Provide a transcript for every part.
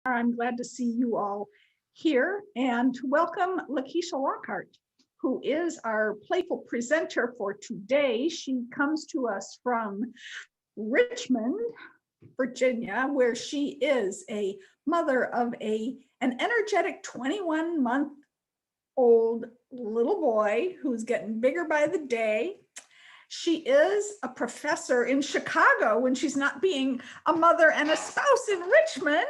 I'm glad to see you all here and welcome Lakeisha Lockhart, who is our playful presenter for today. She comes to us from Richmond, Virginia, where she is a mother of an energetic 21-month-old little boy who's getting bigger by the day. She is a professor in Chicago when she's not being a mother and a spouse in Richmond.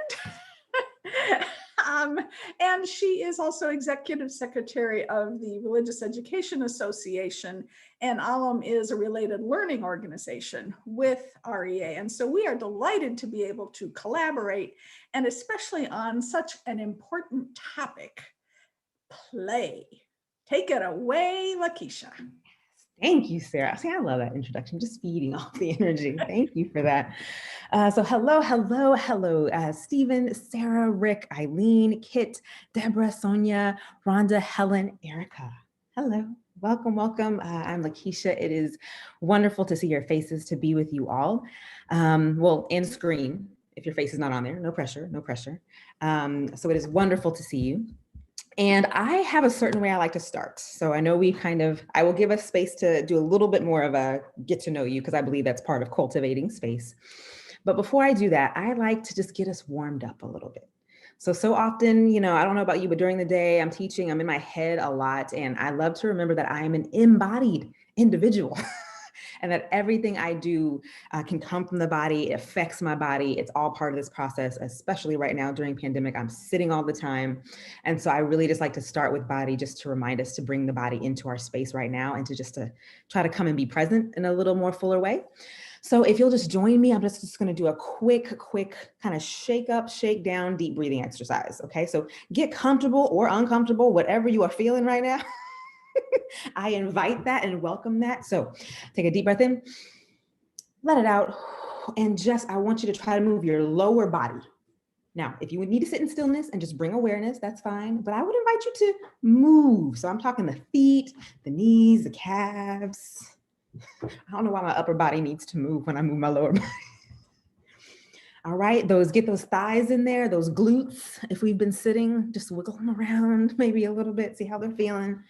And she is also executive secretary of the Religious Education Association, and ALUM is a related learning organization with REA. And so we are delighted to be able to collaborate, and especially on such an important topic, play. Take it away, Lakisha. Thank you, Sarah. See, I love that introduction, just feeding off the energy. Thank you for that. So hello, Stephen, Sarah, Rick, Eileen, Kit, Deborah, Sonia, Rhonda, Helen, Erica. Hello, welcome. I'm Lakisha. It is wonderful to see your faces, to be with you all. Well, and screen, if your face is not on there, no pressure. So it is wonderful to see you. And I have a certain way I like to start. So I know I will give us space to do a little bit more of a get to know you, because I believe that's part of cultivating space. But before I do that, I like to just get us warmed up a little bit. So often, I don't know about you, but during the day I'm teaching, I'm in my head a lot. And I love to remember that I am an embodied individual. And that everything I do can come from the body. It affects my body. It's all part of this process, especially right now during pandemic. I'm sitting all the time. And so I really just like to start with body, just to remind us to bring the body into our space right now, and to try to come and be present in a little more fuller way. So if you'll just join me, I'm just going to do a quick kind of shake up, shake down, deep breathing exercise. Okay, so get comfortable or uncomfortable, whatever you are feeling right now. I invite that and welcome that. So take a deep breath in, let it out. And I want you to try to move your lower body. Now, if you would need to sit in stillness and just bring awareness, that's fine. But I would invite you to move. So I'm talking the feet, the knees, the calves. I don't know why my upper body needs to move when I move my lower body. All right, get those thighs in there, those glutes. If we've been sitting, just wiggle them around maybe a little bit, see how they're feeling.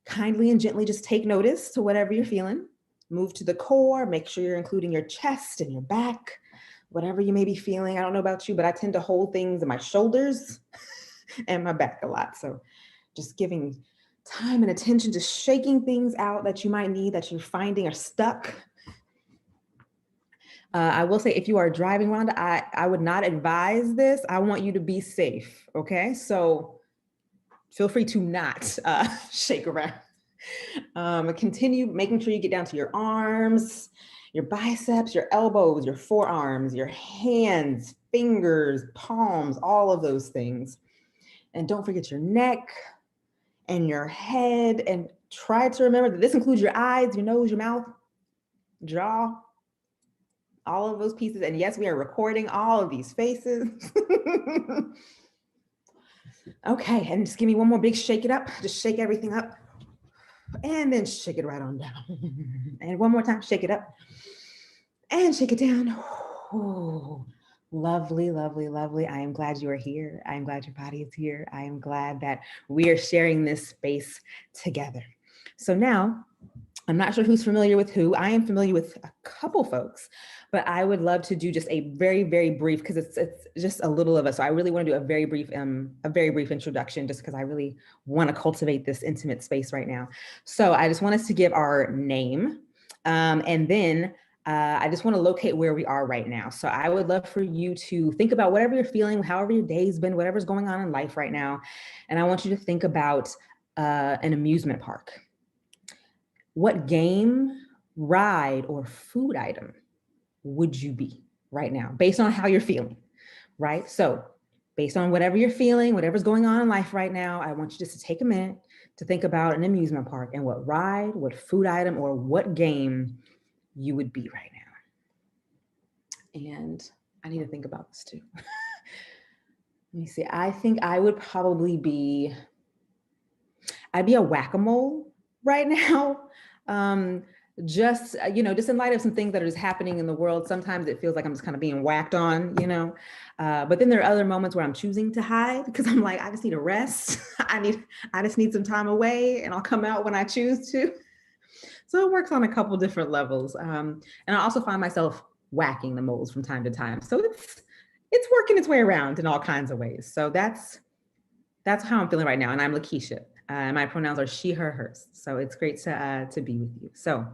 Kindly and gently just take notice to whatever you're feeling. Move to the core, make sure you're including your chest and your back, whatever you may be feeling. I don't know about you, but I tend to hold things in my shoulders and my back a lot. So just giving time and attention to shaking things out that you might need, that you're finding are stuck. I will say, if you are driving, Rhonda, I would not advise this. I want you to be safe, okay? So feel free to not shake around. Continue making sure you get down to your arms, your biceps, your elbows, your forearms, your hands, fingers, palms, all of those things. And don't forget your neck and your head. And try to remember that this includes your eyes, your nose, your mouth, jaw, all of those pieces. And yes, we are recording all of these faces. Okay, and just give me one more big shake it up. Just shake everything up. And then shake it right on down. And one more time, shake it up. And shake it down. Oh, lovely, lovely, lovely. I am glad you are here. I am glad your body is here. I am glad that we are sharing this space together. So now, I'm not sure who's familiar with who. I am familiar with a couple folks, but I would love to do just a very, very brief, because it's just a little of us. So I really want to do a very brief introduction, just because I really want to cultivate this intimate space right now. So I just want us to give our name, and then I just want to locate where we are right now. So I would love for you to think about whatever you're feeling, however your day's been, whatever's going on in life right now. And I want you to think about an amusement park. What game, ride, or food item would you be right now, based on how you're feeling, right? So based on whatever you're feeling, whatever's going on in life right now, I want you just to take a minute to think about an amusement park and what ride, what food item, or what game you would be right now. And I need to think about this too. Let me see. I think I would probably I'd be a whack-a-mole right now. just, just in light of some things that are just happening in the world, sometimes it feels like I'm just kind of being whacked on, but then there are other moments where I'm choosing to hide because I'm like, I just need a rest. I just need some time away, and I'll come out when I choose to. So it works on a couple different levels. And I also find myself whacking the moles from time to time. So it's working its way around in all kinds of ways. So that's how I'm feeling right now. And I'm Lakisha. My pronouns are she, her, hers. So it's great to be with you. So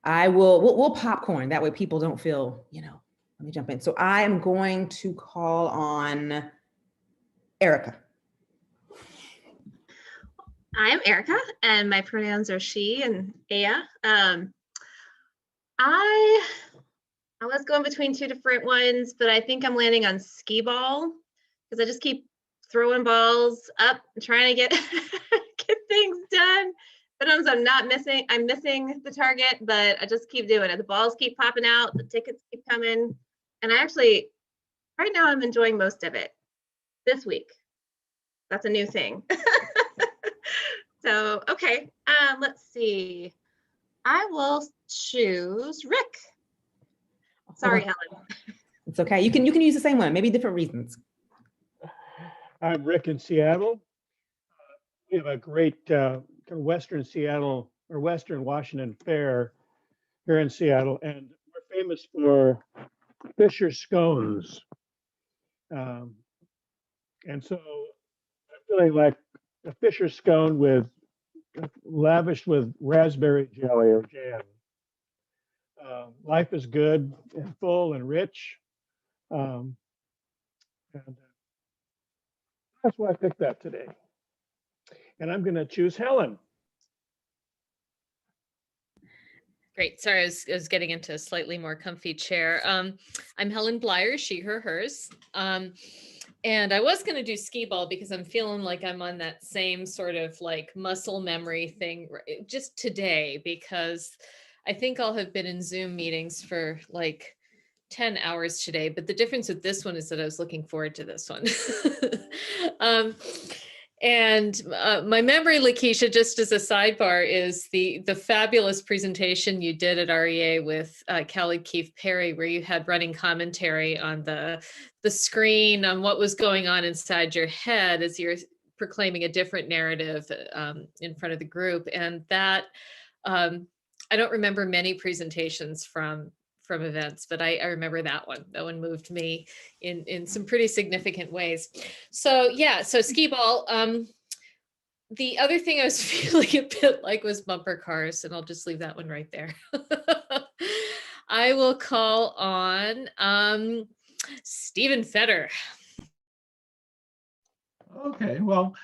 we'll popcorn. That way people don't feel, let me jump in. So I am going to call on Erica. I'm Erica, and my pronouns are she and Aya. I was going between two different ones, but I think I'm landing on skee ball because I just keep throwing balls up and trying to get get things done. But I'm missing the target, but I just keep doing it. The balls keep popping out, the tickets keep coming, and right now I'm enjoying most of it this week. That's a new thing. So, okay, let's see. I will choose Rick. Sorry, Helen. It's okay. You can use the same one, maybe different reasons. I'm Rick in Seattle. We have a great Western Seattle or Western Washington Fair here in Seattle, and we're famous for Fisher scones. And so I'm feeling like a Fisher scone lavished with raspberry jelly or jam. Life is good and full and rich. And that's why I picked that today. And I'm going to choose Helen. Great. Sorry, I was getting into a slightly more comfy chair. I'm Helen Blyer, she, her, hers. And I was going to do skee ball because I'm feeling like I'm on that same sort of like muscle memory thing just today, because I think I'll have been in Zoom meetings for like 10 hours today. But the difference with this one is that I was looking forward to this one. And my memory, Lakisha, just as a sidebar, is the fabulous presentation you did at REA with Callie Keefe Perry, where you had running commentary on the screen on what was going on inside your head as you're proclaiming a different narrative in front of the group. And that, I don't remember many presentations from events, but I remember that one. That one moved me in some pretty significant ways. So yeah, so skee ball. The other thing I was feeling a bit like was bumper cars, and I'll just leave that one right there. I will call on Stephen Fetter. Okay, well,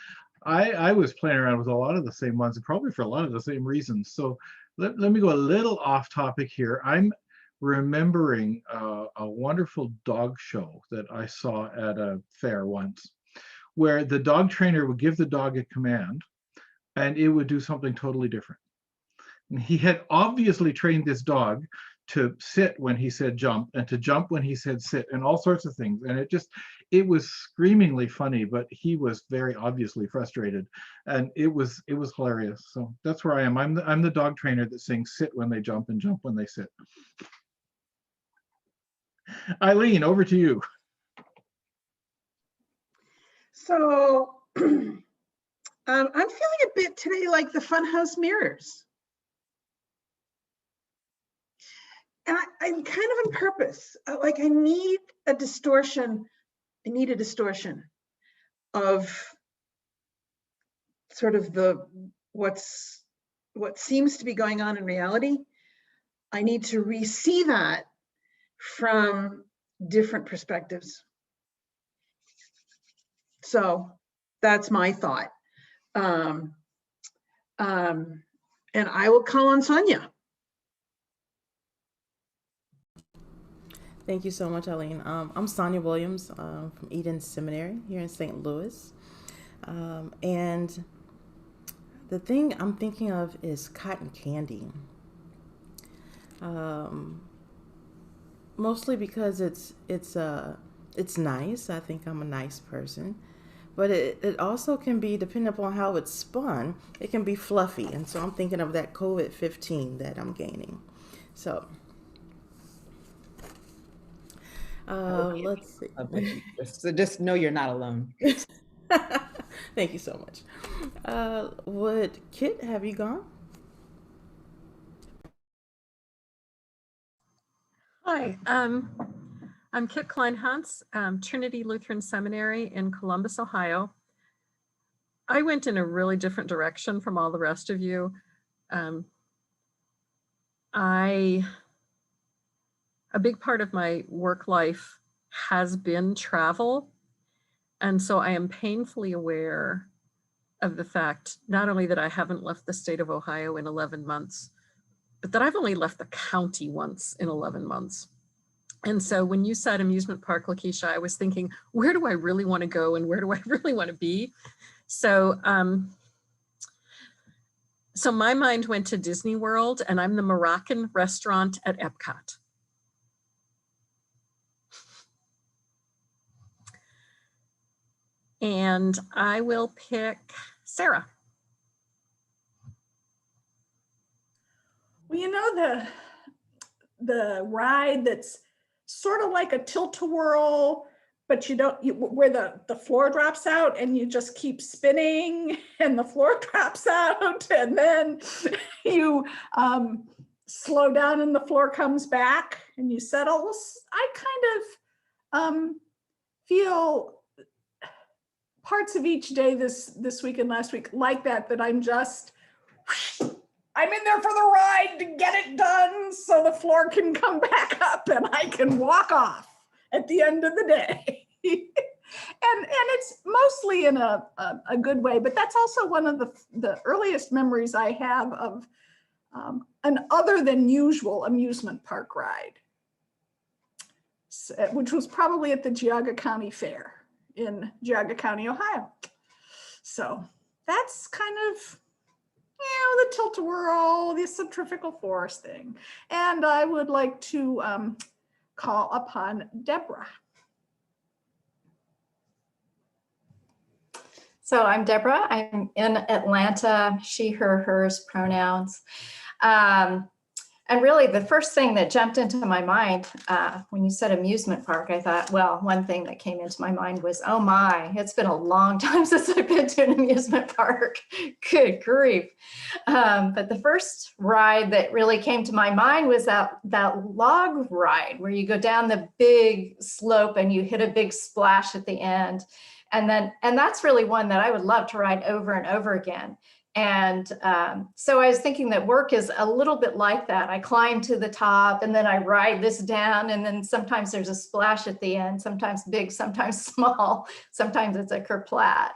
I was playing around with a lot of the same ones, and probably for a lot of the same reasons. So let me go a little off topic here. I'm remembering a wonderful dog show that I saw at a fair once, where the dog trainer would give the dog a command and it would do something totally different. And he had obviously trained this dog to sit when he said jump and to jump when he said sit and all sorts of things. And it was screamingly funny, but he was very obviously frustrated, and it was hilarious. So that's where I am. I'm the dog trainer that sings sit when they jump and jump when they sit. Eileen, over to you. So I'm feeling a bit today like the Funhouse mirrors. And I'm kind of on purpose. Like I need a distortion. I need a distortion of sort of what seems to be going on in reality. I need to re-see that from different perspectives. So that's my thought. And I will call on Sonia. Thank you so much, Eileen. I'm Sonia Williams from Eden Seminary here in St. Louis. And the thing I'm thinking of is cotton candy. Mostly because it's nice. I think I'm a nice person. but it also can be, depending upon how it's spun, it can be fluffy. And so I'm thinking of that COVID-15 that I'm gaining. So let's see. So just know you're not alone. Thank you so much. Would Kit, have you gone? Hi, I'm Kit Kleinhans, Trinity Lutheran Seminary in Columbus, Ohio. I went in a really different direction from all the rest of you. A big part of my work life has been travel. And so I am painfully aware of the fact, not only that I haven't left the state of Ohio in 11 months, but that I've only left the county once in 11 months. And so when you said amusement park, Lakisha, I was thinking, where do I really want to go and where do I really want to be? So, so my mind went to Disney World, and I'm the Moroccan restaurant at Epcot. And I will pick Sarah. Well, you know, the ride that's sort of like a tilt-a-whirl, but where the floor drops out and you just keep spinning and the floor drops out, and then you slow down and the floor comes back and you settle. I kind of feel parts of each day this week and last week like that I'm in there for the ride to get it done so the floor can come back up and I can walk off at the end of the day. and it's mostly in a good way, but that's also one of the earliest memories I have of an other than usual amusement park ride, which was probably at the Geauga County Fair in Geauga County, Ohio. So that's kind of, the tilt-a-whirl, the centrifugal force thing. And I would like to call upon Deborah. So I'm Deborah. I'm in Atlanta, she, her, hers pronouns. And really the first thing that jumped into my mind when you said amusement park, I thought, well, one thing that came into my mind was, oh my, it's been a long time since I've been to an amusement park. Good grief. But the first ride that really came to my mind was that log ride where you go down the big slope and you hit a big splash at the end. And that's really one that I would love to ride over and over again. And so I was thinking that work is a little bit like that. I climb to the top and then I ride this down, and then sometimes there's a splash at the end, sometimes big, sometimes small, sometimes it's a kerplat,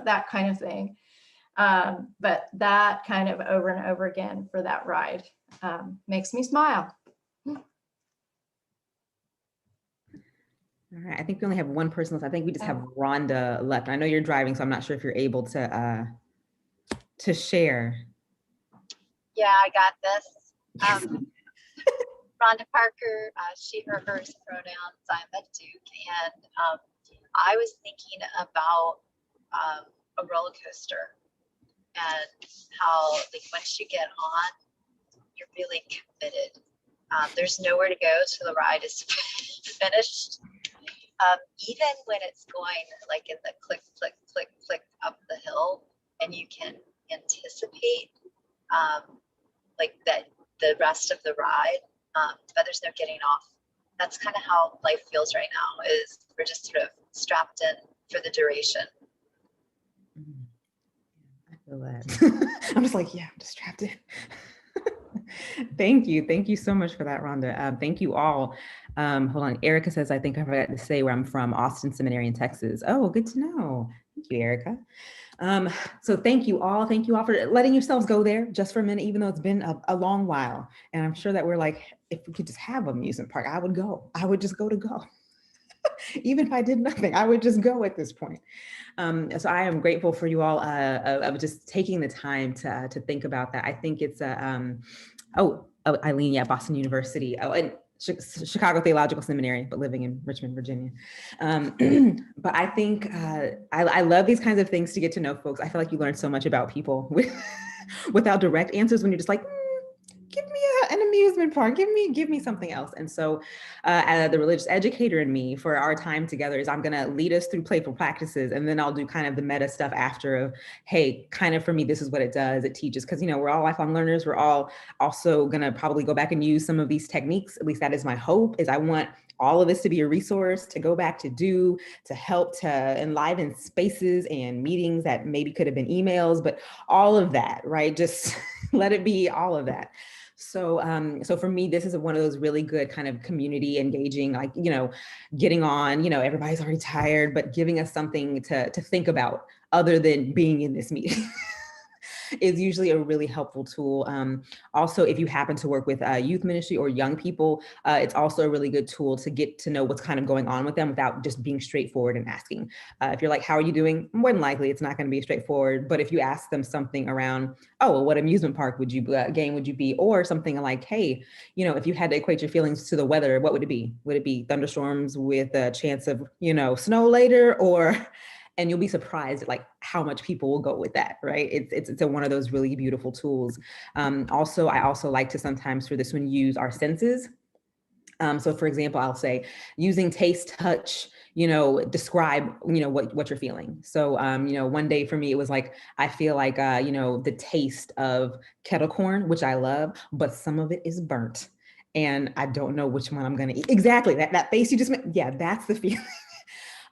that kind of thing. But that kind of over and over again for that ride makes me smile. All right, I think we only have one person left. I think we just have Rhonda left. I know you're driving, so I'm not sure if you're able to share. Yeah, I got this. Rhonda Parker, she, her, hers pronouns. I'm at Duke, and I was thinking about a roller coaster and how, like, once you get on, you're really committed. There's nowhere to go till the ride is finished. Even when it's going like in the click, click, click, click up the hill, and you can anticipate like that the rest of the ride, but there's no getting off. That's kind of how life feels right now, is we're just sort of strapped in for the duration. I feel that. I'm just like, yeah, I'm just strapped in. Thank you so much for that, Rhonda. Thank you all. Hold on, Erica says, I think I forgot to say where I'm from, Austin Seminary in Texas. Oh, good to know. Thank you, Erica. So thank you all for letting yourselves go there just for a minute, even though it's been a long while. And I'm sure that we're like, if we could just have an amusement park, I would go. I would just go. Even if I did nothing, I would just go at this point. So I am grateful for you all of just taking the time to think about that. I think it's Eileen, yeah, Boston University. Oh, and Chicago Theological Seminary, but living in Richmond, Virginia. But I think I love these kinds of things to get to know folks. I feel like you learn so much about people without direct answers when you're just like, give me an amusement park, give me something else. And so the religious educator in me for our time together is I'm gonna lead us through playful practices, and then I'll do kind of the meta stuff after of, hey, kind of for me, this is what it does, it teaches, because we're all lifelong learners. We're all also gonna probably go back and use some of these techniques. At least that is my hope, is I want all of this to be a resource to go back to help to enliven spaces and meetings that maybe could have been emails, but all of that, right? Just let it be all of that. So, so for me, this is one of those really good kind of community engaging, like, getting on, everybody's already tired, but giving us something to think about other than being in this meeting. Is usually a really helpful tool. Also, if you happen to work with youth ministry or young people, it's also a really good tool to get to know what's kind of going on with them without just being straightforward and asking. If you're like, how are you doing? More than likely, it's not going to be straightforward. But if you ask them something around, oh, well, what amusement park would you game would you be? Or something like, hey, if you had to equate your feelings to the weather, what would it be? Would it be thunderstorms with a chance of, snow later? And you'll be surprised at like how much people will go with that, right? It's one of those really beautiful tools. I also like to sometimes for this one use our senses. So for example, I'll say using taste, touch, describe, what you're feeling. So, one day for me, it was like, I feel like, the taste of kettle corn, which I love, but some of it is burnt and I don't know which one I'm going to eat. Exactly. That face you just made. Yeah, that's the feeling.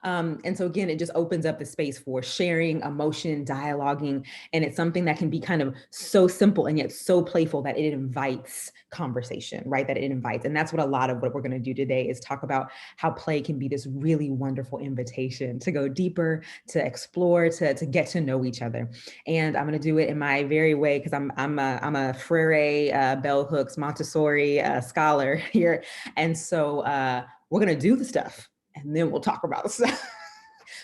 And so again, it just opens up the space for sharing, emotion, dialoguing, and it's something that can be kind of so simple and yet so playful that it invites conversation, right? That it invites. And that's what a lot of what we're going to do today is talk about how play can be this really wonderful invitation to go deeper, to explore, to get to know each other. And I'm going to do it in my very way, because I'm a Freire, bell hooks, Montessori scholar here. And so we're going to do the stuff, and then we'll talk about the stuff.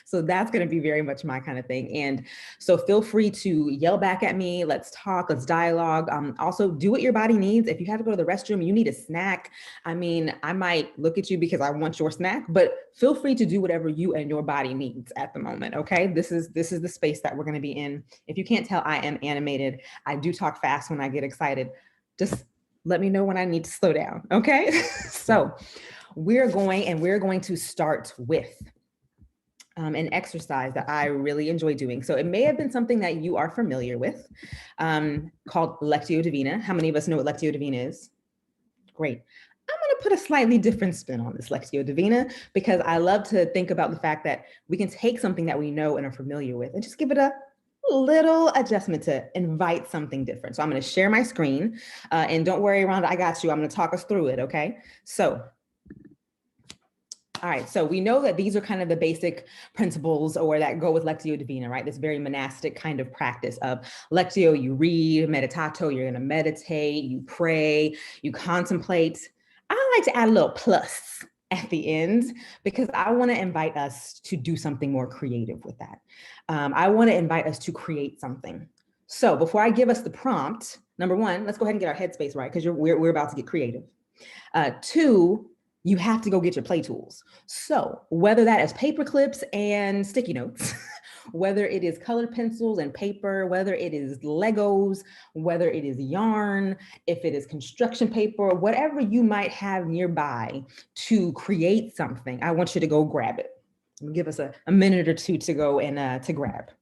So that's going to be very much my kind of thing. And so feel free to yell back at me. Let's talk, let's dialogue. Also do what your body needs. If you have to go to the restroom, you need a snack. I mean, I might look at you because I want your snack, but feel free to do whatever you and your body needs at the moment. Okay. This is the space that we're going to be in. If you can't tell, I am animated. I do talk fast when I get excited. Just let me know when I need to slow down. Okay. So we're going to start with an exercise that I really enjoy doing. So it may have been something that you are familiar with, called Lectio Divina. How many of us know what Lectio Divina is? Great. I'm going to put a slightly different spin on this Lectio Divina, because I love to think about the fact that we can take something that we know and are familiar with and just give it a little adjustment to invite something different. So I'm going to share my screen, and don't worry, Rhonda, I got you. I'm going to talk us through it. Okay. So all right, so we know that these are kind of the basic principles or that go with Lectio Divina, right? This very monastic kind of practice of Lectio, you read, meditato, you're gonna meditate, you pray, you contemplate. I like to add a little plus at the end, because I wanna invite us to do something more creative with that. I wanna invite us to create something. So before I give us the prompt, number one, let's go ahead and get our headspace right, because we're about to get creative. Two, you have to go get your play tools. So whether that is paper clips and sticky notes, whether it is colored pencils and paper, whether it is Legos, whether it is yarn, if it is construction paper, whatever you might have nearby to create something, I want you to go grab it. Give us a minute or two to go and to grab.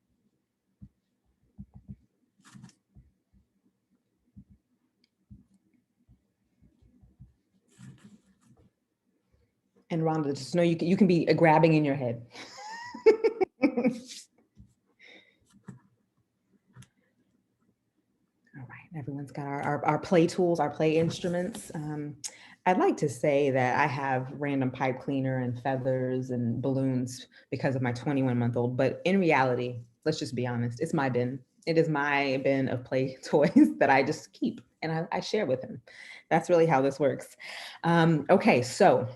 And Rhonda, just know you can be grabbing in your head. All right, everyone's got our play tools, our play instruments. I'd like to say that I have random pipe cleaner and feathers and balloons because of my 21-month-old, but in reality, let's just be honest, it's my bin. It is my bin of play toys that I just keep and I share with him. That's really how this works. Okay, so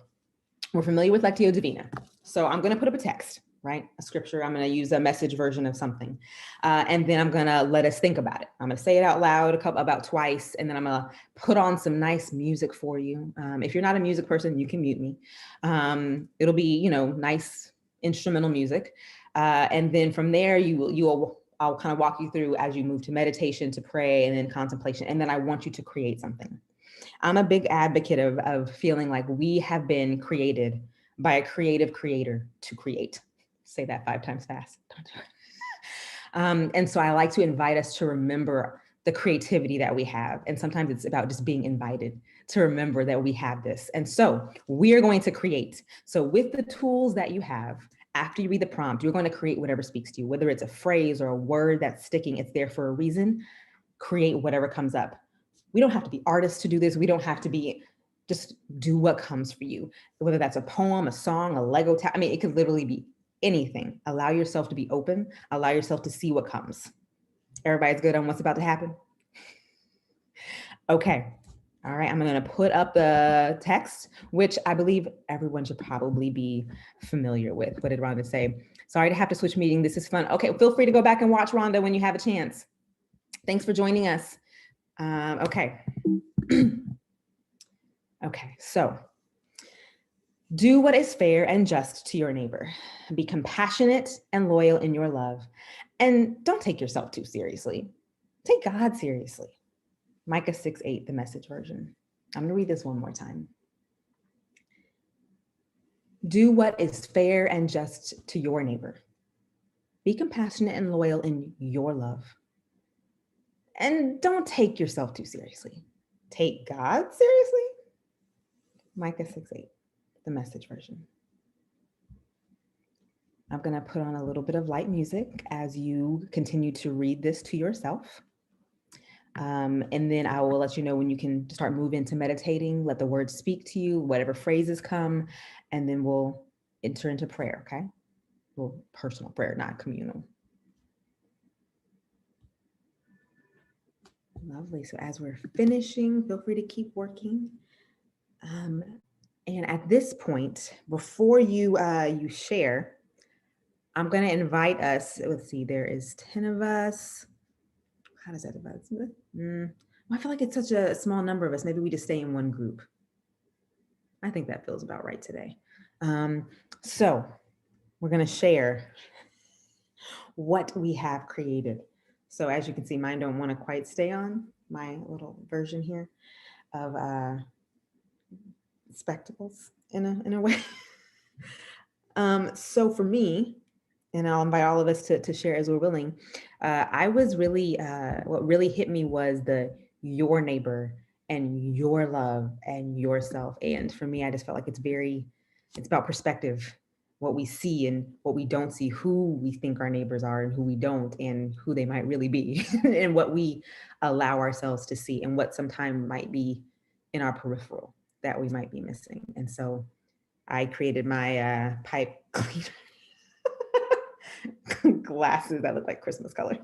we're familiar with Lectio Divina. So I'm going to put up a text. right? A scripture, I'm going to use a message version of something. And then I'm going to let us think about it. I'm going to say it out loud about twice, and then I'm going to put on some nice music for you. If you're not a music person, you can mute me. It'll be, you know, nice instrumental music. And then from there, I'll kind of walk you through as you move to meditation, to pray, and then contemplation. And then I want you to create something. I'm a big advocate of feeling like we have been created by a creative creator to create. Say that 5 times fast. Don't do it. And so I like to invite us to remember the creativity that we have. And sometimes it's about just being invited to remember that we have this. And so we're going to create. So with the tools that you have, after you read the prompt, you're going to create whatever speaks to you, whether it's a phrase or a word that's sticking, it's there for a reason. Create whatever comes up. We don't have to be artists to do this. We don't have to be, just do what comes for you. Whether that's a poem, a song, a Lego, I mean, it could literally be anything. Allow yourself to be open. Allow yourself to see what comes. Everybody's good on what's about to happen? Okay. All right, I'm going to put up the text, which I believe everyone should probably be familiar with. What did Rhonda say? Sorry to have to switch meeting. This is fun. Okay, feel free to go back and watch Rhonda when you have a chance. Thanks for joining us. Okay. Okay, so do what is fair and just to your neighbor. Be compassionate and loyal in your love. And don't take yourself too seriously. Take God seriously. Micah 6:8, the Message version. I'm going to read this one more time. Do what is fair and just to your neighbor. Be compassionate and loyal in your love. And don't take yourself too seriously. Take God seriously. Micah 6:8, the Message version. I'm going to put on a little bit of light music as you continue to read this to yourself. And then I will let you know when you can start moving into meditating, let the words speak to you, whatever phrases come, and then we'll enter into prayer, okay? Well, personal prayer, not communal. Lovely. So as we're finishing, feel free to keep working. And at this point, before you you share, I'm going to invite us. Let's see, there is 10 of us. How does that divide? I feel like it's such a small number of us. Maybe we just stay in one group. I think that feels about right today. So we're going to share what we have created. So as you can see, mine don't want to quite stay on my little version here of spectacles in a way. So for me, and I'll invite all of us to share as we're willing. I was really, what really hit me was your neighbor and your love and yourself. And for me, I just felt like it's about perspective, what we see and what we don't see, who we think our neighbors are and who we don't, and who they might really be, and what we allow ourselves to see, and what sometimes might be in our peripheral that we might be missing. And so I created my pipe cleaner. Glasses that look like Christmas colors.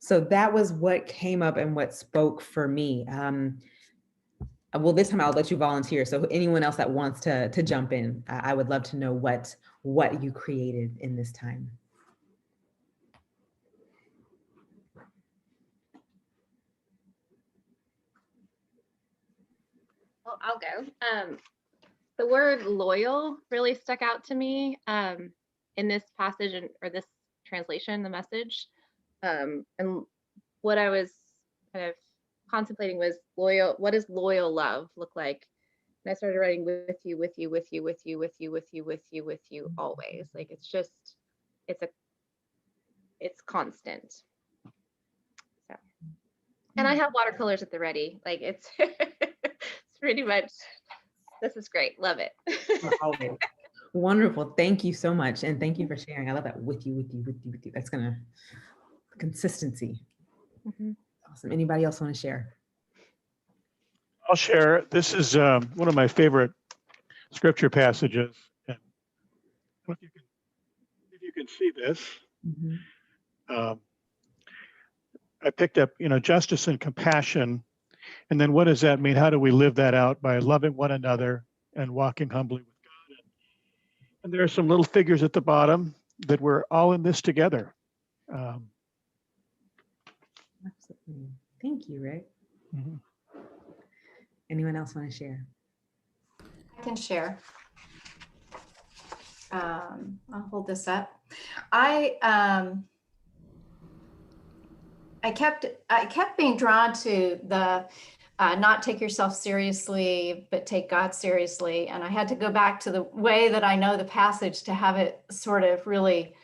So that was what came up and what spoke for me. Well, this time I'll let you volunteer. So anyone else that wants to jump in, I would love to know what you created in this time. Well, I'll go. The word loyal really stuck out to me in this passage or this translation, the Message. And what I was kind of contemplating was loyal. What does loyal love look like? And I started writing with you, with you, with you, with you, with you, with you, with you, with you, always. Like it's constant. So, and I have watercolors at the ready. Like it's pretty much. This is great. Love it. Wonderful. Thank you so much. And thank you for sharing. I love that with you. That's gonna consistency. Mm-hmm. Awesome. Anybody else want to share? I'll share. This is one of my favorite scripture passages. And if you can see this, mm-hmm. I picked up, justice and compassion. And then what does that mean? How do we live that out? By loving one another and walking humbly with God. And there are some little figures at the bottom that we're all in this together. Absolutely. Thank you, Rick. Mhm. Anyone else want to share? I can share. I'll hold this up. I kept being drawn to the not take yourself seriously, but take God seriously. And I had to go back to the way that I know the passage to have it sort of really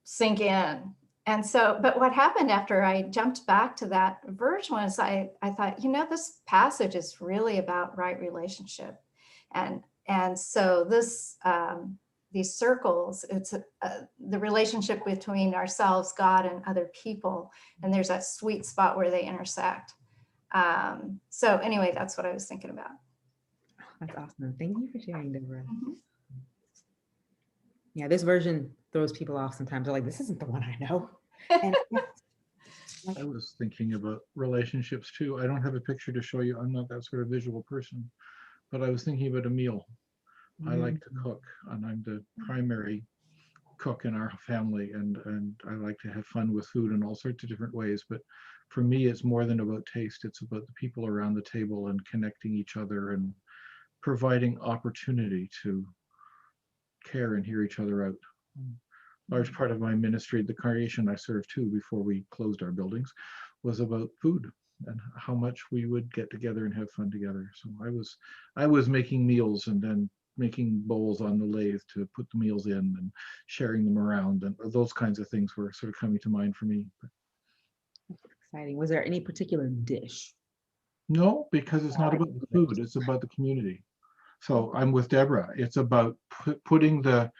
sink in. And so, but what happened after I jumped back to that verse was I thought, you know, this passage is really about right relationship. And so this, these circles, it's the relationship between ourselves, God, and other people. And there's that sweet spot where they intersect. So anyway, that's what I was thinking about. That's awesome. Thank you for sharing, Deborah. Yeah, this version throws people off sometimes. They're like, this isn't the one I know. And I was thinking about relationships too. I don't have a picture to show you. I'm not that sort of visual person, but I was thinking about a meal. I like to cook, and I'm the primary cook in our family, and I like to have fun with food in all sorts of different ways. But for me, it's more than about taste. It's about the people around the table and connecting each other and providing opportunity to care and hear each other out. Large part of my ministry, the congregation I served too before we closed our buildings, was about food and how much we would get together and have fun together. So I was making meals and then making bowls on the lathe to put the meals in and sharing them around, and those kinds of things were sort of coming to mind for me. exciting. Was there any particular dish? No, because it's not about the food, it's about the community. So I'm with Deborah. It's about putting the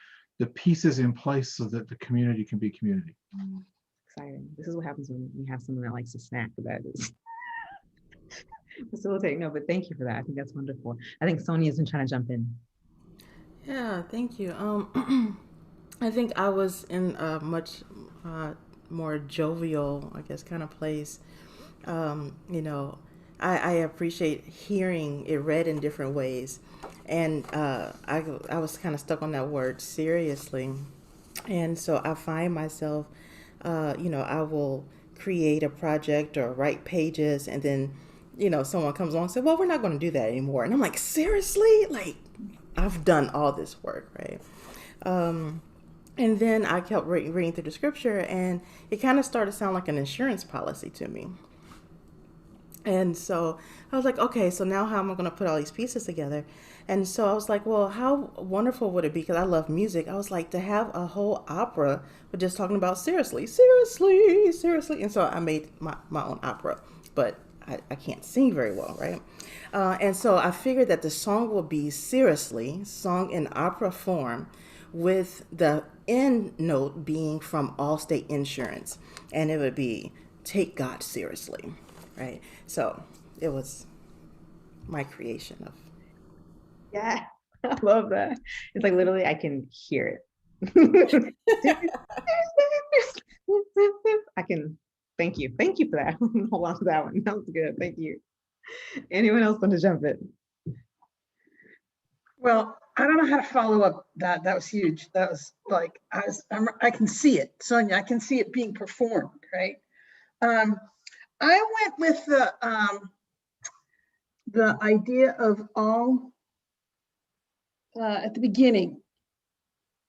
pieces in place so that the community can be community. Exciting. This is what happens when you have someone that likes to snack. That is facilitate. No, but thank you for that. I think that's wonderful. I think Sonia's been trying to jump in. Yeah, thank you. I think I was in a much more jovial, I guess, kind of place. You know, I appreciate hearing it read in different ways. And I was kind of stuck on that word seriously. And so I find myself, you know, I will create a project or write pages, and then, you know, someone comes along and says, well, we're not going to do that anymore. And I'm like, seriously? Like, I've done all this work, right? And then I kept reading through the scripture, and it kind of started to sound like an insurance policy to me. And so I was like, okay, so now how am I going to put all these pieces together? And so I was like, well, how wonderful would it be? Because I love music. I was like, to have a whole opera, but just talking about seriously. And so I made my own opera, but I can't sing very well, right? And so I figured that the song will be seriously, sung in opera form, with the end note being from Allstate Insurance. And it would be, take God seriously, right? So it was my creation of. Yeah, I love that. It's like literally I can hear it. I can, thank you for that. Hold on to that one. That was good. Thank you. Anyone else want to jump in? Well, I don't know how to follow up that. That was huge. That was like, I can see it, Sonia. I can see it being performed, right? I went with the idea of all at the beginning,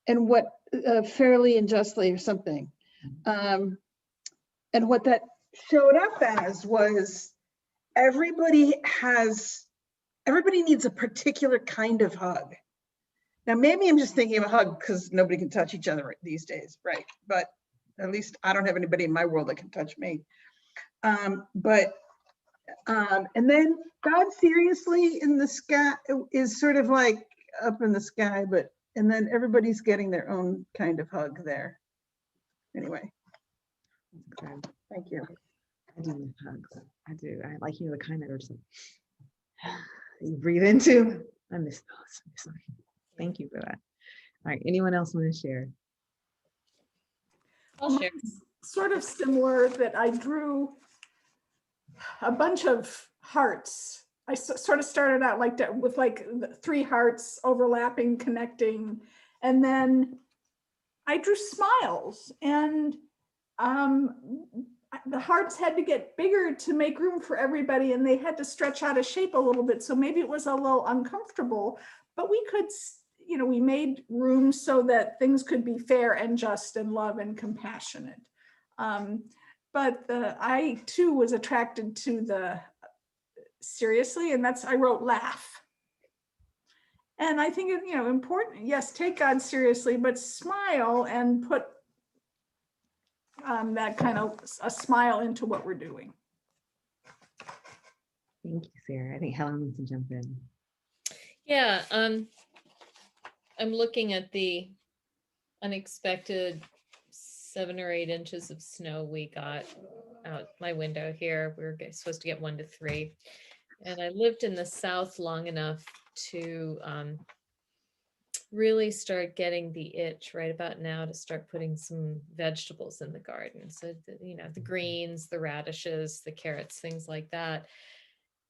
and what fairly and justly or something, and what that showed up as was everybody needs a particular kind of hug. Now, maybe I'm just thinking of a hug because nobody can touch each other these days, right? But at least I don't have anybody in my world that can touch me. And then God seriously in the sky is sort of like up in the sky, and then everybody's getting their own kind of hug there. Anyway, thank you. I do love hugs. I do. I like, you know, the kind that are just like, you breathe into. I miss those. Thank you for that. All right, anyone else want to share? I'll share. Sort of similar, that I drew a bunch of hearts I sort of started out like that with like the 3 hearts overlapping, connecting, and then I drew smiles, and the hearts had to get bigger to make room for everybody, and they had to stretch out of shape a little bit. So maybe it was a little uncomfortable, but we could, you know, we made room so that things could be fair and just and love and compassionate. But I too was attracted to the seriously, and I wrote laugh. And I think, you know, important, yes, take God seriously, but smile and put that kind of a smile into what we're doing. Thank you, Sarah. I think Helen wants to jump in. Yeah, I'm looking at the unexpected 7 or 8 inches of snow we got out my window here. We were supposed to get 1 to 3. And I lived in the South long enough to really start getting the itch right about now to start putting some vegetables in the garden. So, you know, the greens, the radishes, the carrots, things like that.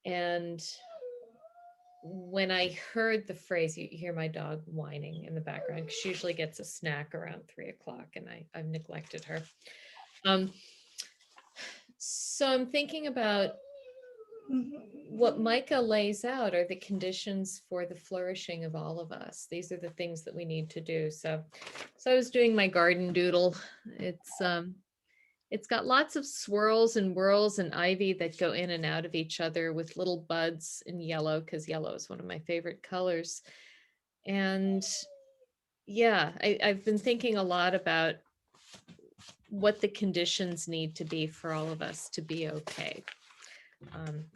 And when I heard the phrase, you hear my dog whining in the background. She usually gets a snack around 3 o'clock, and I've neglected her. So I'm thinking about what Micah lays out are the conditions for the flourishing of all of us. These are the things that we need to do. So I was doing my garden doodle. It's got lots of swirls and whorls and ivy that go in and out of each other with little buds in yellow, because yellow is one of my favorite colors. And yeah, I've been thinking a lot about what the conditions need to be for all of us to be okay.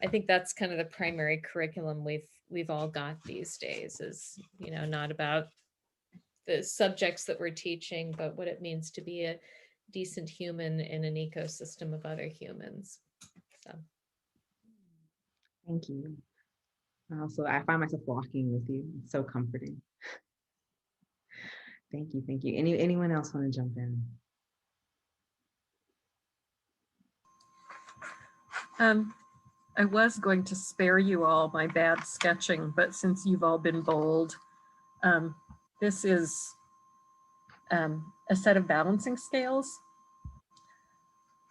I think that's kind of the primary curriculum we've all got these days, is, you know, not about the subjects that we're teaching, but what it means to be a decent human in an ecosystem of other humans. So Thank you. Also, I find myself walking with you. It's so comforting. Thank you, thank you. Anyone else want to jump in? I was going to spare you all my bad sketching, but since you've all been bold, this is a set of balancing scales.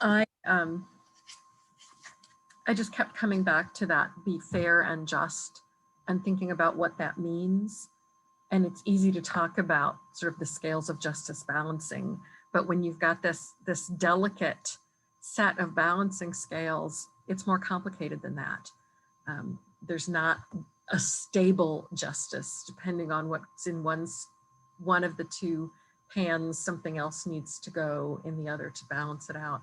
I just kept coming back to that, be fair and just, and thinking about what that means. And it's easy to talk about sort of the scales of justice balancing, but when you've got this delicate set of balancing scales, it's more complicated than that. There's not a stable justice. Depending on what's in one of the two pans, something else needs to go in the other to balance it out.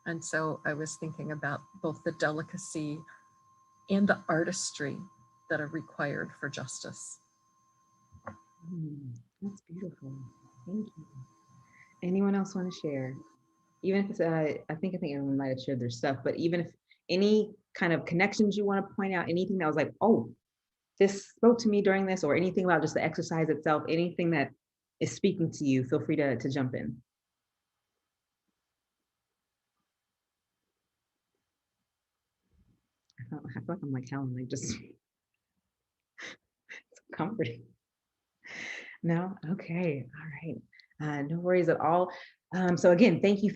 And so I was thinking about both the delicacy and the artistry that are required for justice. That's beautiful. Thank you. Anyone else want to share? Even if it's, I think everyone might have shared their stuff, but even if any kind of connections you want to point out, anything that was like, oh, this spoke to me during this, or anything about just the exercise itself, anything that is speaking to you, feel free to jump in. I feel like I'm like Helen, like just it's comforting. No? Okay. All right. No worries at all. So again, thank you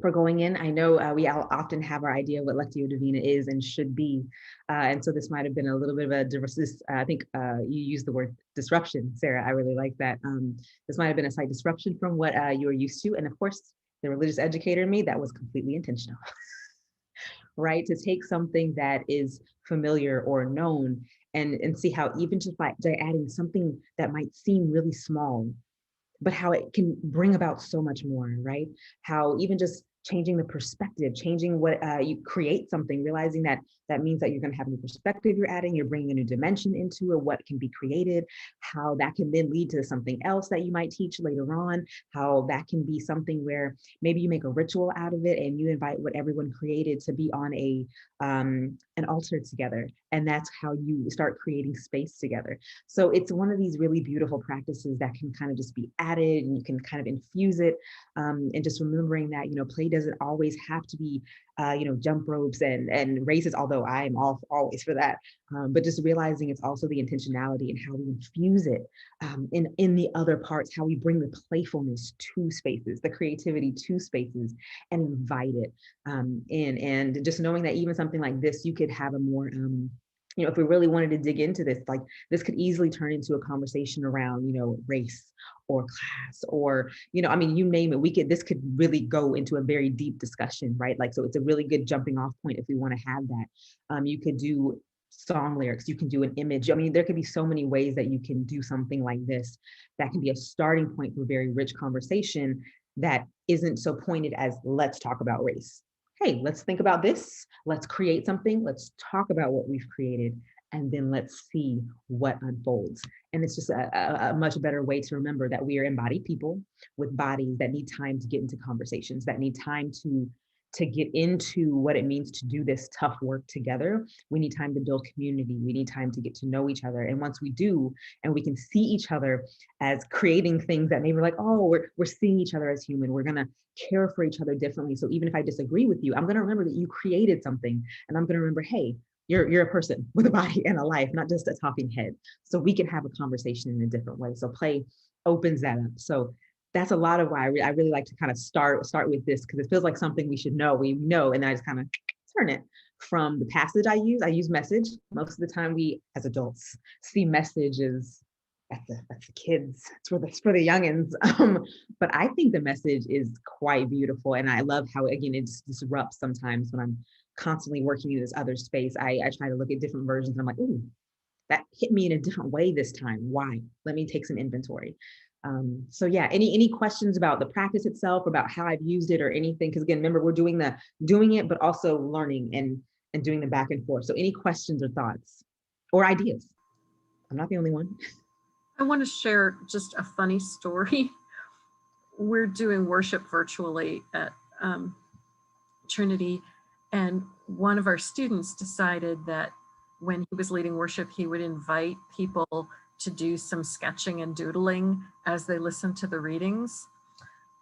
for going in. I know we all often have our idea of what Lectio Divina is and should be. And so this might have been a little bit of a, I think you used the word disruption, Sarah. I really like that. This might have been a slight disruption from what you were used to. And of course, the religious educator in me, that was completely intentional. Right? To take something that is familiar or known and see how even just by adding something that might seem really small, but how it can bring about so much more, right? How even just changing the perspective, changing what you create something, realizing that means that you're going to have a new perspective you're adding, you're bringing a new dimension into it, what can be created, how that can then lead to something else that you might teach later on, how that can be something where maybe you make a ritual out of it and you invite what everyone created to be on an altar together. And that's how you start creating space together. So it's one of these really beautiful practices that can kind of just be added and you can kind of infuse it. And just remembering that, you know, play doesn't always have to be jump ropes and races, although I am always for that. But just realizing it's also the intentionality and how we infuse it in the other parts, how we bring the playfulness to spaces, the creativity to spaces, and invite it in. And just knowing that even something like this, you could have a more, if we really wanted to dig into this, like this could easily turn into a conversation around, race or class or, you name it. This could really go into a very deep discussion, right? Like, so it's a really good jumping off point if we want to have that. You could do song lyrics, you can do an image. There could be so many ways that you can do something like this that can be a starting point for very rich conversation that isn't so pointed as let's talk about race. Hey, let's think about this. Let's create something. Let's talk about what we've created, and then let's see what unfolds. And it's just a much better way to remember that we are embodied people with bodies that need time to get into conversations, that need time to get into what it means to do this tough work together. We need time to build community. We need time to get to know each other. And once we do, and we can see each other as creating things that maybe we're like, oh, we're seeing each other as human. We're gonna care for each other differently. So even if I disagree with you, I'm gonna remember that you created something, and I'm gonna remember, hey, you're a person with a body and a life, not just a talking head. So we can have a conversation in a different way. So play opens that up. So that's a lot of why I really like to kind of start with this, because it feels like something we should know. We know, and then I just kind of turn it from the passage I use. I use message. Most of the time we, as adults, see messages that's the kids. It's for the youngins. But I think the message is quite beautiful. And I love how, again, it just disrupts sometimes when I'm constantly working in this other space. I try to look at different versions and I'm like, ooh, that hit me in a different way this time. Why? Let me take some inventory. So yeah, any questions about the practice itself, about how I've used it or anything? Because again, remember, we're doing it, but also learning and doing the back and forth. So any questions or thoughts or ideas? I'm not the only one. I want to share just a funny story. We're doing worship virtually at Trinity, and one of our students decided that when he was leading worship, he would invite people to do some sketching and doodling as they listened to the readings.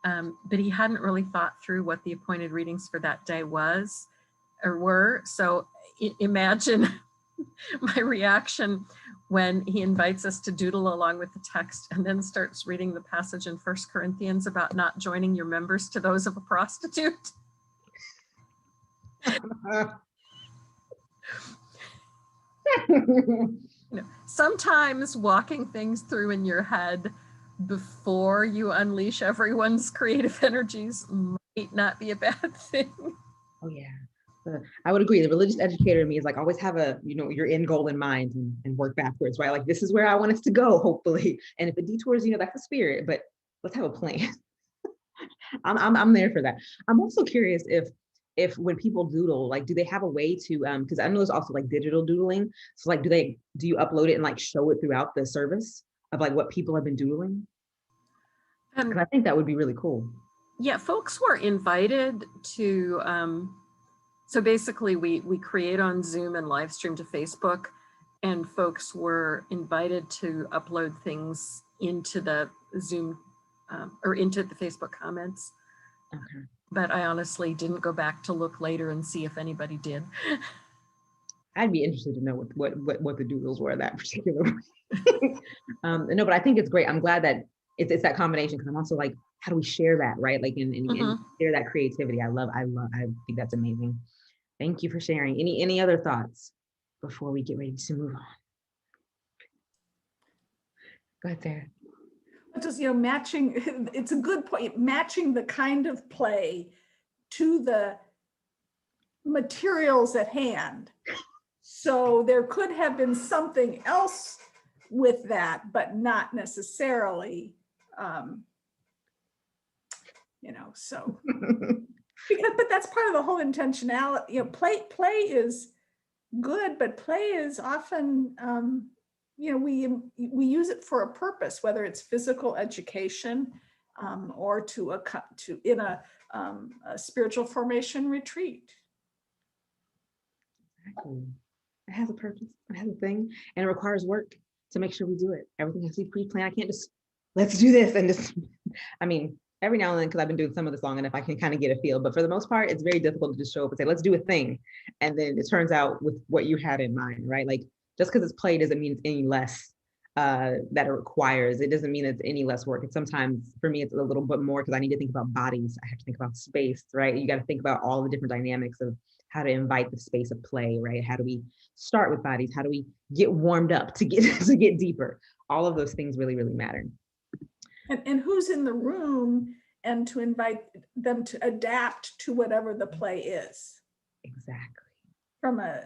But he hadn't really thought through what the appointed readings for that day were. So imagine my reaction when he invites us to doodle along with the text and then starts reading the passage in 1 Corinthians about not joining your members to those of a prostitute. Sometimes walking things through in your head before you unleash everyone's creative energies might not be a bad thing. Oh yeah. I would agree. The religious educator in me is like, always have your end goal in mind and work backwards, right? Like, this is where I want us to go, hopefully. And if it detours, that's the spirit, but let's have a plan. I'm there for that. I'm also curious if when people doodle, like, do they have a way to, because I know there's also like digital doodling. So like, do you upload it and like show it throughout the service of like what people have been doodling? Because I think that would be really cool. Yeah, folks were invited to, so basically we create on Zoom and live stream to Facebook, and folks were invited to upload things into the Zoom or into the Facebook comments. Okay. But I honestly didn't go back to look later and see if anybody did. I'd be interested to know what the doodles were that particular way. No, but I think it's great. I'm glad that it's that combination, because I'm also like, how do we share that, right? Like, and share that creativity. I think that's amazing. Thank you for sharing. Any other thoughts before we get ready to move on? Go ahead, Sarah. Just, matching, it's a good point, matching the kind of play to the materials at hand. So there could have been something else with that, but not necessarily, so. But that's part of the whole intentionality. Play is good, but play is often, we use it for a purpose, whether it's physical education or in a spiritual formation retreat. Exactly. It has a purpose. It has a thing, and it requires work to make sure we do it. Everything has to be pre-planned. I can't just let's do this and just. every now and then, because I've been doing some of this long enough, I can kind of get a feel. But for the most part, it's very difficult to just show up and say, let's do a thing. And then it turns out with what you had in mind, right? Like just because it's play doesn't mean it's any less that it requires. It doesn't mean it's any less work. It's sometimes, for me, it's a little bit more because I need to think about bodies. I have to think about space, right? You got to think about all the different dynamics of how to invite the space of play, right? How do we start with bodies? How do we get warmed up to get to get deeper? All of those things really, really matter. And who's in the room, and to invite them to adapt to whatever the play is. Exactly. From a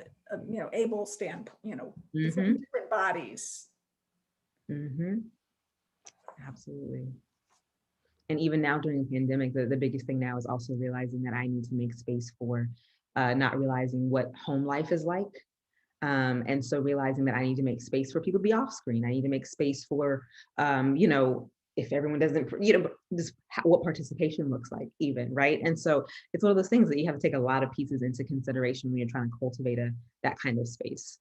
able standpoint, different bodies. Absolutely. And even now during the pandemic, the biggest thing now is also realizing that I need to make space for not realizing what home life is like. And so realizing that I need to make space for people to be off screen. I need to make space for, if everyone doesn't, just what participation looks like even, right? And so it's one of those things that you have to take a lot of pieces into consideration when you're trying to cultivate that kind of space.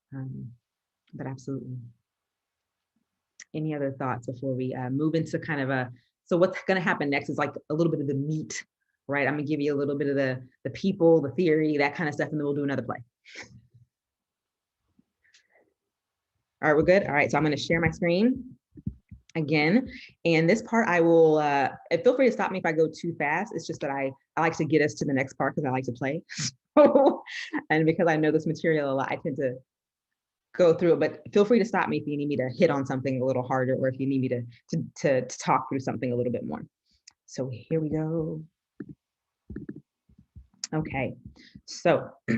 But absolutely. Any other thoughts before we move into kind of so what's going to happen next is like a little bit of the meat, right? I'm going to give you a little bit of the people, the theory, that kind of stuff, and then we'll do another play. All right, we're good. All right, so I'm going to share my screen again. And this part I will, feel free to stop me if I go too fast. It's just that I like to get us to the next part because I like to play. And because I know this material a lot, I tend to go through it, but feel free to stop me if you need me to hit on something a little harder, or if you need me to talk through something a little bit more. So here we go. Okay, so, so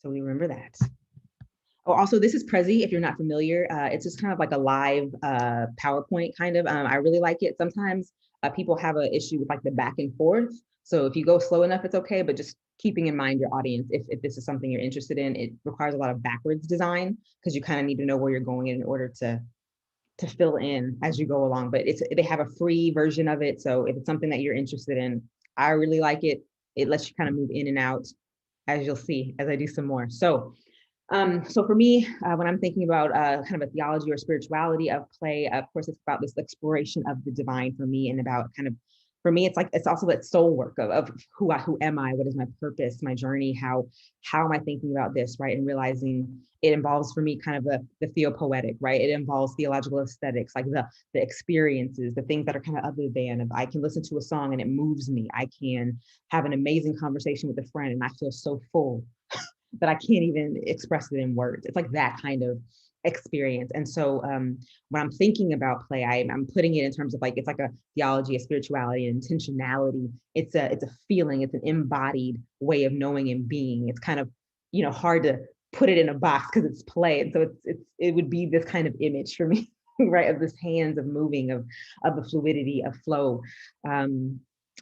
we remember that. Oh, also, this is Prezi, if you're not familiar. It's just kind of like a live PowerPoint kind of. I really like it. Sometimes people have an issue with like the back and forth. So if you go slow enough, it's okay, but just keeping in mind your audience, if this is something you're interested in, it requires a lot of backwards design because you kind of need to know where you're going in order to fill in as you go along. But they have a free version of it. So if it's something that you're interested in, I really like it. It lets you kind of move in and out, as you'll see as I do some more. So for me, when I'm thinking about kind of a theology or spirituality of play, of course, it's about this exploration of the divine for me, and about kind of, for me, it's also that soul work of who am I, what is my purpose, my journey, how am I thinking about this, right? And realizing it involves for me kind of the theopoetic, right? It involves theological aesthetics, like the experiences, the things that are kind of other than, if I can listen to a song and it moves me, I can have an amazing conversation with a friend and I feel so full that I can't even express it in words. It's like that kind of experience. And so when I'm thinking about play, I'm putting it in terms of like, it's like a theology, a spirituality, and intentionality. It's a feeling, it's an embodied way of knowing and being. It's kind of, hard to put it in a box because it's play. And so it would be this kind of image for me, right? Of this hands of moving, of the fluidity of flow.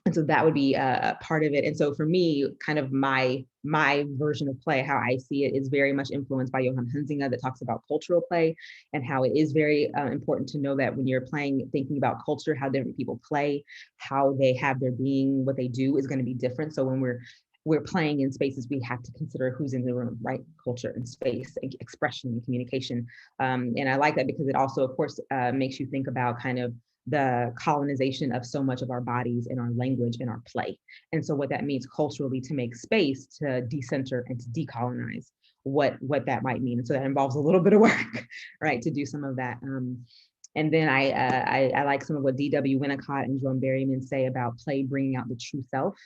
And so that would be a part of it. And so for me, kind of my version of play, how I see it, is very much influenced by Johann Hunzinger, that talks about cultural play, and how it is very important to know that when you're playing, thinking about culture, how different people play, how they have their being, what they do is going to be different. So when we're playing in spaces, we have to consider who's in the room, right? Culture and space, expression and communication. And I like that because it also, of course, makes you think about kind of the colonization of so much of our bodies and our language and our play. And so what that means culturally to make space to decenter and to decolonize what that might mean. And so that involves a little bit of work, right, to do some of that. And then I like some of what D.W. Winnicott and Jerome Berryman say about play bringing out the true self,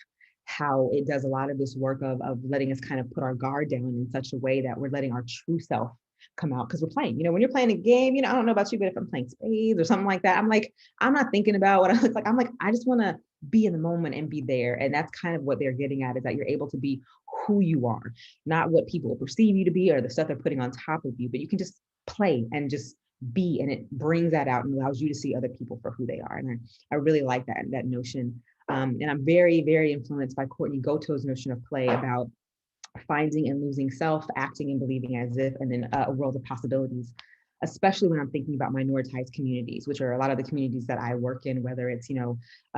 how it does a lot of this work of letting us kind of put our guard down in such a way that we're letting our true self come out, because we're playing, when you're playing a game, I don't know about you, but if I'm playing spades or something like that, I'm like, I'm not thinking about what I look like. I'm like, I just want to be in the moment and be there. And that's kind of what they're getting at, is that you're able to be who you are, not what people perceive you to be or the stuff they're putting on top of you, but you can just play and just be, and it brings that out and allows you to see other people for who they are. And I really like that notion. And I'm very, very influenced by Courtney Goto's notion of play, about finding and losing self, acting and believing as if, and then a world of possibilities, especially when I'm thinking about minoritized communities, which are a lot of the communities that I work in, whether it's,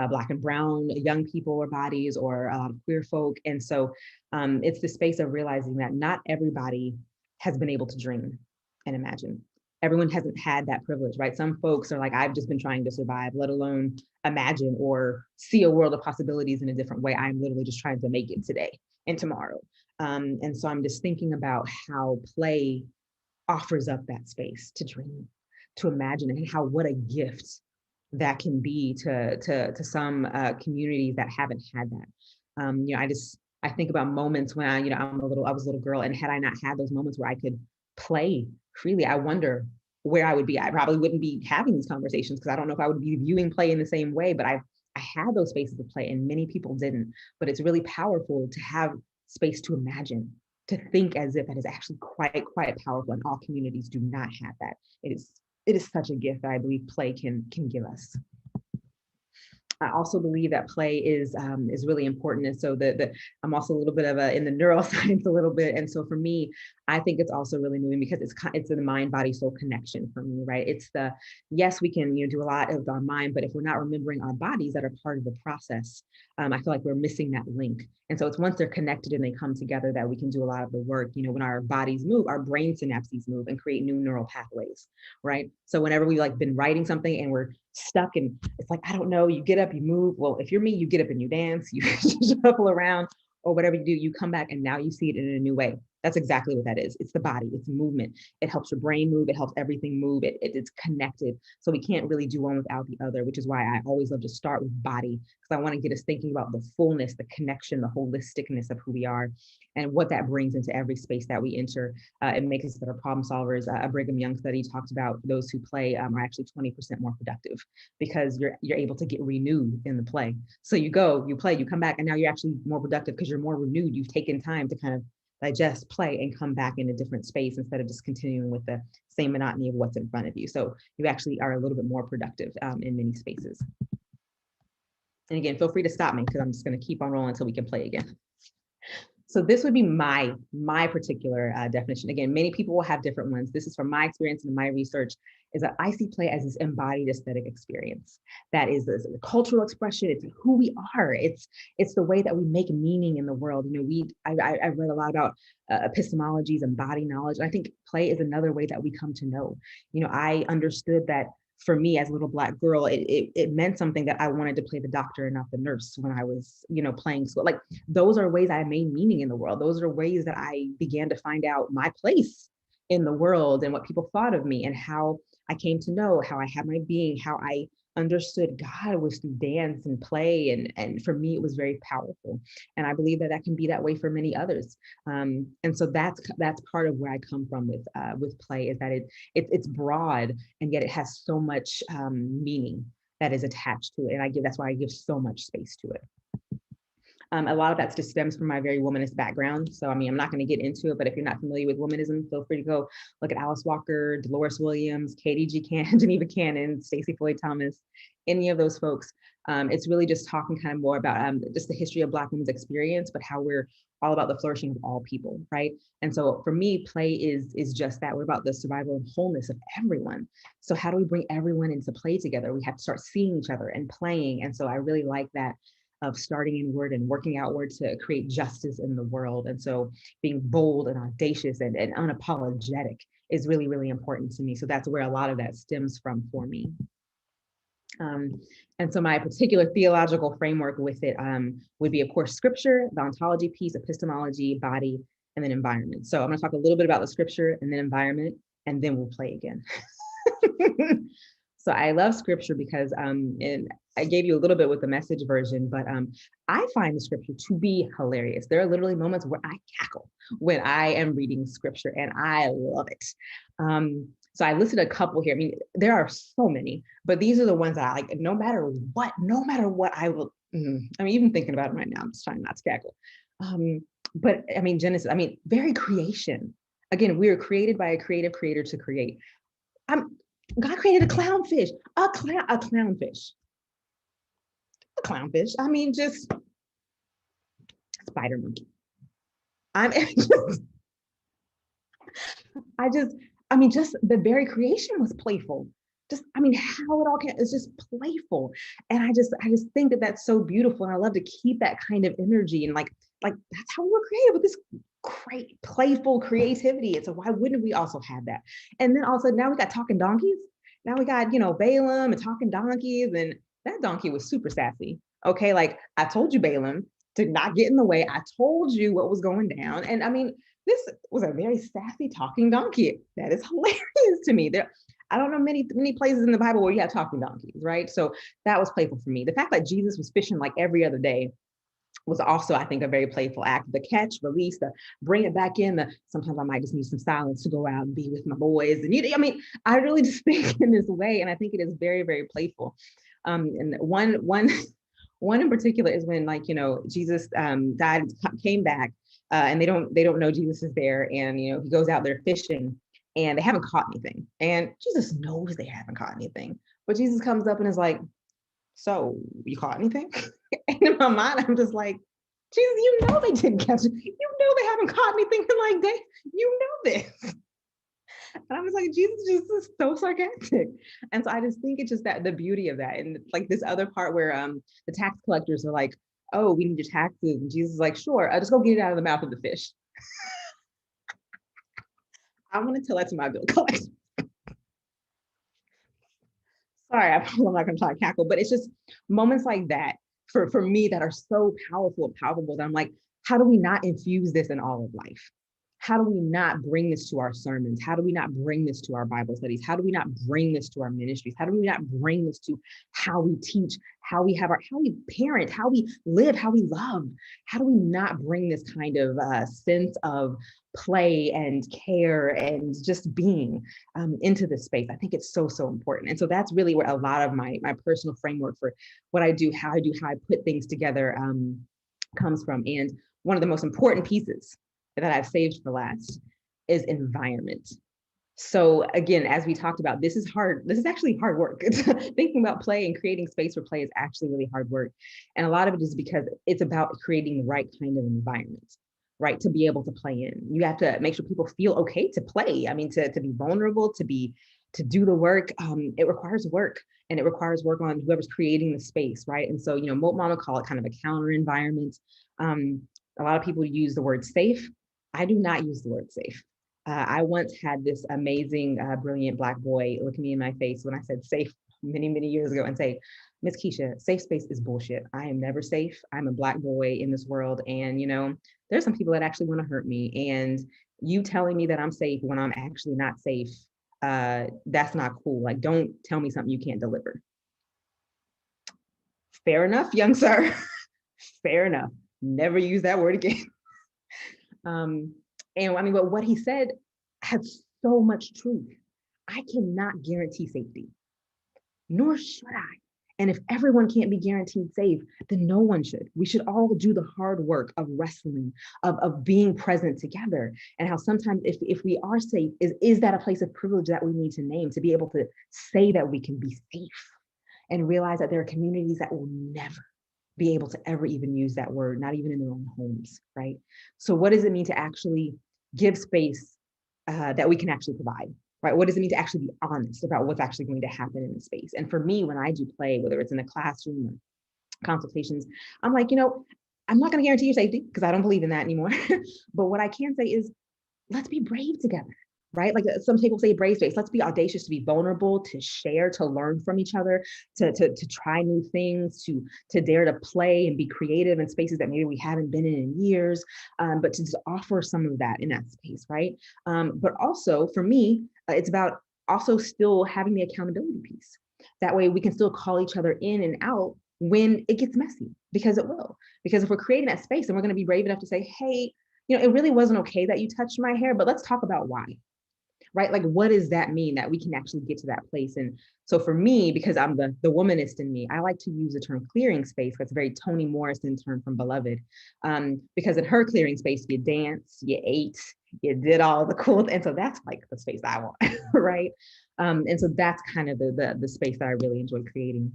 Black and brown young people or bodies, or a lot of queer folk. And so it's the space of realizing that not everybody has been able to dream and imagine. everyone hasn't had that privilege, right? Some folks are like, I've just been trying to survive, let alone imagine or see a world of possibilities in a different way. I'm literally just trying to make it today and tomorrow. And so I'm just thinking about how play offers up that space to dream, to imagine, and how what a gift that can be to some communities that haven't had that. You know, I think about moments when I was a little girl, and had I not had those moments where I could play freely, I wonder where I would be. I probably wouldn't be having these conversations, because I don't know if I would be viewing play in the same way, but I had those spaces of play, and many people didn't. But it's really powerful to have space to imagine, to think as if that is actually quite powerful, and all communities do not have that. It is such a gift that I believe play can give us. I also believe that play is really important. And so I'm also a little bit of in the neuroscience a little bit. And so for me, I think it's also really moving, because it's the mind, body, soul connection for me, right? It's yes, we can do a lot of our mind, but if we're not remembering our bodies that are part of the process, I feel like we're missing that link. And so it's once they're connected and they come together that we can do a lot of the work. When our bodies move, our brain synapses move and create new neural pathways, right? So whenever we been writing something and we're stuck, and it's like, I don't know, you get up, you move. Well, if you're me, you get up and you dance, you shuffle around, or whatever you do, you come back and now you see it in a new way. That's exactly what that is. It's the body, it's movement. It helps your brain move, it helps everything move, it's connected. So we can't really do one without the other, which is why I always love to start with body, because I want to get us thinking about the fullness, the connection, the holisticness of who we are, and what that brings into every space that we enter. It makes us better problem solvers. A Brigham Young study talks about those who play are actually 20% more productive, because you're able to get renewed in the play. So you go, you play, you come back, and now you're actually more productive because you're more renewed. You've taken time to kind of digest, play, and come back in a different space instead of just continuing with the same monotony of what's in front of you. So you actually are a little bit more productive in many spaces. And again, feel free to stop me, because I'm just going to keep on rolling until we can play again. So this would be my particular definition. Again, many people will have different ones. This is from my experience and my research, is that I see play as this embodied aesthetic experience. That is the cultural expression. It's who we are. It's the way that we make meaning in the world. I read a lot about epistemologies and body knowledge. And I think play is another way that we come to know. I understood that for me as a little Black girl, it meant something that I wanted to play the doctor and not the nurse when I was, playing school. Like, those are ways I made meaning in the world. Those are ways that I began to find out my place in the world and what people thought of me, and how I came to know how I had my being, how I understood God was through dance and play. And for me, it was very powerful. And I believe that can be that way for many others. And so that's part of where I come from with play, is that it's broad, and yet it has so much meaning that is attached to it. And that's why I give so much space to it. A lot of that just stems from my very womanist background. So, I'm not going to get into it, but if you're not familiar with womanism, feel free to go look at Alice Walker, Dolores Williams, Katie G. Cannon, Geneva Cannon, Stacey Floyd Thomas, any of those folks. It's really just talking kind of more about just the history of Black women's experience, but how we're all about the flourishing of all people, right? And so for me, play is just that. We're about the survival and wholeness of everyone. So how do we bring everyone into play together? We have to start seeing each other and playing. And so I really like that, of starting inward and working outward to create justice in the world. And so being bold and audacious and unapologetic is really, really important to me. So that's where a lot of that stems from for me. And so my particular theological framework with it would be, of course, scripture, the ontology piece, epistemology, body, and then environment. So I'm going to talk a little bit about the scripture and then environment, and then we'll play again. So I love scripture because, and I gave you a little bit with the Message version, but I find the scripture to be hilarious. There are literally moments where I cackle when I am reading scripture, and I love it. So I listed a couple here. There are so many, but these are the ones that I like. No matter what, I will. Even thinking about it right now, I'm just trying not to cackle. But Genesis. Very creation. Again, we are created by a creative creator to create. God created a clownfish, a clownfish. Just spider monkey. Just the very creation was playful. How it all is just playful. And I just think that that's so beautiful. And I love to keep that kind of energy. And like that's how we were created, with this great, playful creativity. And so why wouldn't we also have that? And then also now we got talking donkeys. Now we got, Balaam and talking donkeys, and that donkey was super sassy. Okay, like I told you, Balaam, to not get in the way. I told you what was going down. And I mean, this was a very sassy talking donkey. That is hilarious to me. I don't know many places in the Bible where you have talking donkeys, right? So that was playful for me. The fact that Jesus was fishing like every other day was also, I think, a very playful act. The catch, release, the bring it back in. Sometimes I might just need some silence to go out and be with my boys. And I mean, I really just think in this way, and I think it is very, very playful. And one in particular is when, like, Jesus died, came back, and they don't know Jesus is there, and he goes out there fishing, and they haven't caught anything, and Jesus knows they haven't caught anything, but Jesus comes up and is like, "So you caught anything?" And in my mind, I'm just like, Jesus, they didn't catch it. They haven't caught anything in like days. This. And I was like, Jesus is so sarcastic. And so I just think it's just that the beauty of that. And like this other part where the tax collectors are like, "Oh, we need your taxes." And Jesus is like, "Sure, I'll just go get it out of the mouth of the fish." I want to tell that to my bill collector. Sorry, I'm not going to try to cackle, but it's just moments like that for me that are so powerful and palpable that I'm like, how do we not infuse this in all of life? How do we not bring this to our sermons? How do we not bring this to our Bible studies? How do we not bring this to our ministries? How do we not bring this to how we teach, how we parent, how we live, how we love? How do we not bring this kind of sense of play and care and just being into this space? I think it's so, so important. And so that's really where a lot of my personal framework for what I do, how I put things together comes from. And one of the most important pieces that I've saved for last is environment. So again, as we talked about, this is hard. This is actually hard work. Thinking about play and creating space for play is actually really hard work. And a lot of it is because it's about creating the right kind of environment, right? To be able to play in. You have to make sure people feel okay to play. I mean, to be vulnerable, to do the work. It requires work, and it requires work on whoever's creating the space, right? And so, Moat Mama call it kind of a counter environment. A lot of people use the word safe. I do not use the word safe. I once had this amazing, brilliant Black boy look me in my face when I said safe many, many years ago and say, "Miss Keisha, safe space is bullshit. I am never safe. I'm a Black boy in this world. And, there's some people that actually want to hurt me. And you telling me that I'm safe when I'm actually not safe, that's not cool. Like, don't tell me something you can't deliver." Fair enough, young sir. Fair enough. Never use that word again. And I mean, but what he said had so much truth. I cannot guarantee safety, nor should I. And if everyone can't be guaranteed safe, then no one should. We should all do the hard work of wrestling, of being present together. And how sometimes if we are safe, is that a place of privilege that we need to name, to be able to say that we can be safe and realize that there are communities that will never be able to ever even use that word, not even in their own homes, right? So what does it mean to actually give space that we can actually provide, right? What does it mean to actually be honest about what's actually going to happen in the space? And for me, when I do play, whether it's in a classroom or consultations, I'm like, I'm not going to guarantee your safety because I don't believe in that anymore. But what I can say is, let's be brave together, right? Like some people say brave space. Let's be audacious, to be vulnerable, to share, to learn from each other, to try new things, to dare to play and be creative in spaces that maybe we haven't been in years, but to just offer some of that in that space, right? But also for me, it's about also still having the accountability piece. That way we can still call each other in and out when it gets messy, because it will. Because if we're creating that space, then we're going to be brave enough to say, "Hey, it really wasn't okay that you touched my hair, but let's talk about why." Right? Like, what does that mean that we can actually get to that place? And so for me, because I'm the womanist in me, I like to use the term clearing space. That's a very Toni Morrison term from Beloved. Because in her clearing space, you danced, you ate, you did all the cool, and so that's like the space I want, right? And so that's kind of the space that I really enjoy creating.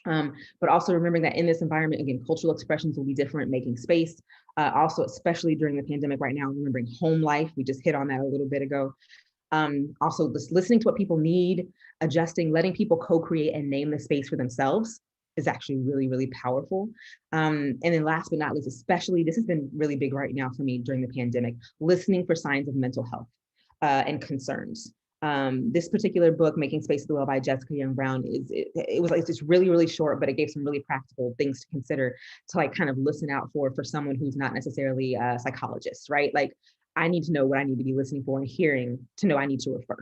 But also remembering that in this environment, again, cultural expressions will be different, making space. Also, especially during the pandemic right now, remembering home life. We just hit on that a little bit ago. Also, just listening to what people need, adjusting, letting people co-create and name the space for themselves. is actually really, really powerful. And then last but not least, especially, this has been really big right now for me during the pandemic, listening for signs of mental health and concerns. This particular book, Making Space for the Well by Jessica Young Brown, it was like just really, really short, but it gave some really practical things to consider to like kind of listen out for someone who's not necessarily a psychologist, right? Like I need to know what I need to be listening for and hearing to know I need to refer.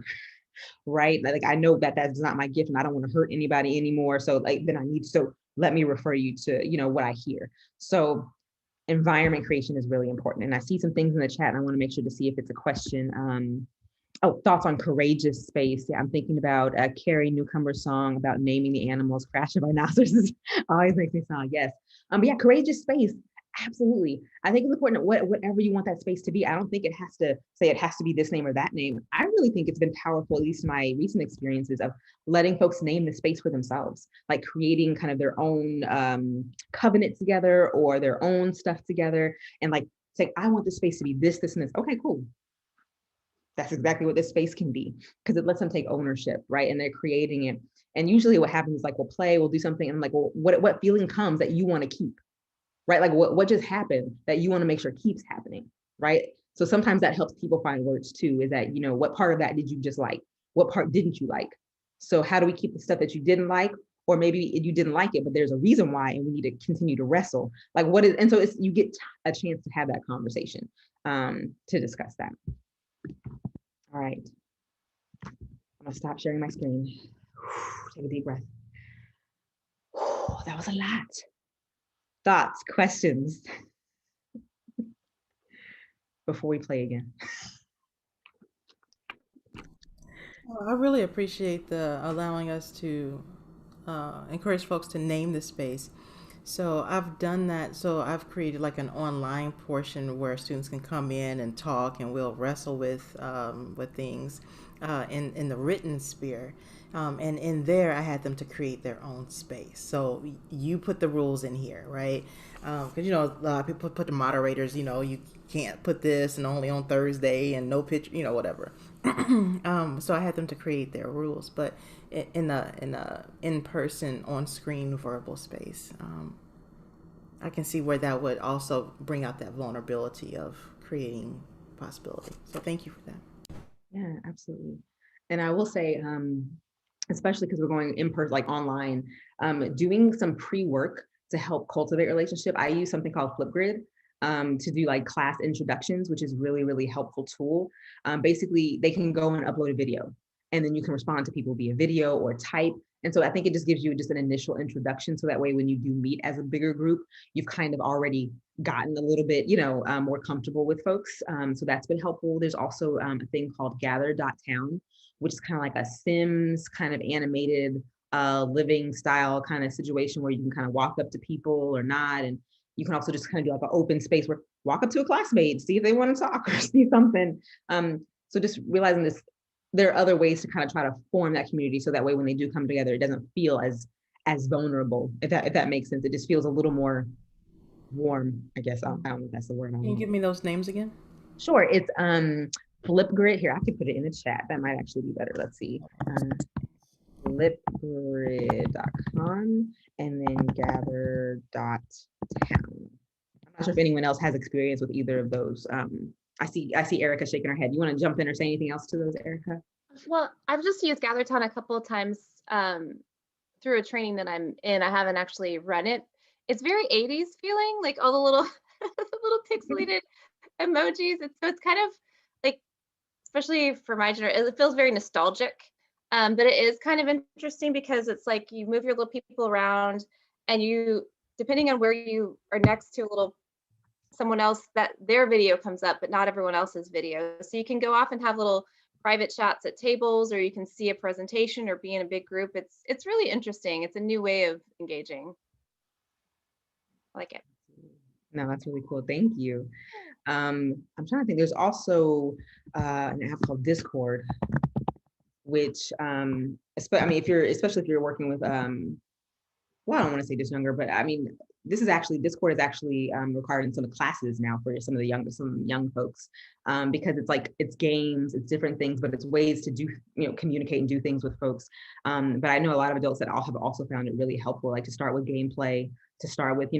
Right? Like I know that that's not my gift and I don't want to hurt anybody anymore. So like then I need to let me refer you to, you know, what I hear. So environment creation is really important. And I see some things in the chat and I want to make sure to see if it's a question. Oh, thoughts on courageous space. Yeah, I'm thinking about Carrie Newcomer's song about naming the animals. Crash of rhinoceroses always makes me smile. Yes. But yeah, courageous space. Absolutely. I think it's important whatever you want that space to be. I don't think it has to say it has to be this name or that name. I really think it's been powerful, at least in my recent experiences, of letting folks name the space for themselves, like creating kind of their own covenant together or their own stuff together and like say, I want this space to be this, this, and this. Okay, cool. That's exactly what this space can be because it lets them take ownership, right? And they're creating it. And usually what happens is like, we'll play, we'll do something. And I'm like, well, what feeling comes that you want to keep? Right? Like what just happened that you want to make sure keeps happening, right? So sometimes that helps people find words too, is that, you know, what part of that did you just like? What part didn't you like? So how do we keep the stuff that you didn't like? Or maybe you didn't like it, but there's a reason why, and we need to continue to wrestle. Like what is, and so it's, you get a chance to have that conversation to discuss that. All right, I'm gonna stop sharing my screen. Take a deep breath. That was a lot. Thoughts, questions before we play again? Well, I really appreciate the allowing us to encourage folks to name the space. So I've done that. So I've created like an online portion where students can come in and talk, and we'll wrestle with things in the written sphere. And in there, I had them to create their own space. So you put the rules in here, right? Because, you know, a lot of people put the moderators, you know, you can't put this and only on Thursday and no picture, you know, whatever. So I had them to create their rules, but in a in-person, on-screen verbal space, I can see where that would also bring out that vulnerability of creating possibility. So thank you for that. Yeah, absolutely. And I will say, especially because we're going in person, like online, doing some pre-work to help cultivate relationship. I use something called Flipgrid to do like class introductions, which is really, really helpful tool. Basically, they can go and upload a video, and then you can respond to people via video or type. And so I think it just gives you just an initial introduction. So that way, when you do meet as a bigger group, you've kind of already gotten a little bit, you know, more comfortable with folks. So that's been helpful. There's also a thing called gather.town, which is kind of like a Sims kind of animated living style kind of situation where you can kind of walk up to people or not. And you can also just kind of do like an open space where walk up to a classmate, see if they want to talk or see something. So just realizing this, there are other ways to kind of try to form that community. So that way, when they do come together, it doesn't feel as vulnerable, if that makes sense. It just feels a little more warm, I guess. I don't know if that's the word. Can you give me those names again? Sure, it's Flipgrid. Here, I could put it in the chat. That might actually be better. Let's see. Flipgrid.com and then gather.town. I'm not sure if anyone else has experience with either of those. I see Erica shaking her head. You want to jump in or say anything else to those, Erica? Well, I've just used GatherTown a couple of times through a training that I'm in. I haven't actually run it. It's very 80s feeling, like all the little the little pixelated emojis. It's kind of like, especially for my generation, it feels very nostalgic. But it is kind of interesting because it's like you move your little people around, and you, depending on where you are next to a little someone else, that their video comes up, but not everyone else's video. So you can go off and have little private chats at tables, or you can see a presentation or be in a big group. It's really interesting. It's a new way of engaging. I like it. No, that's really cool. Thank you. I'm trying to think. There's also an app called Discord, which I mean, especially if you're working with well, I don't want to say just younger, but I mean, this course is actually required in some of the classes now for some young folks, because it's games, it's different things, but it's ways to do, communicate and do things with folks. But I know a lot of adults that have also found it really helpful, like to start with gameplay, to start with,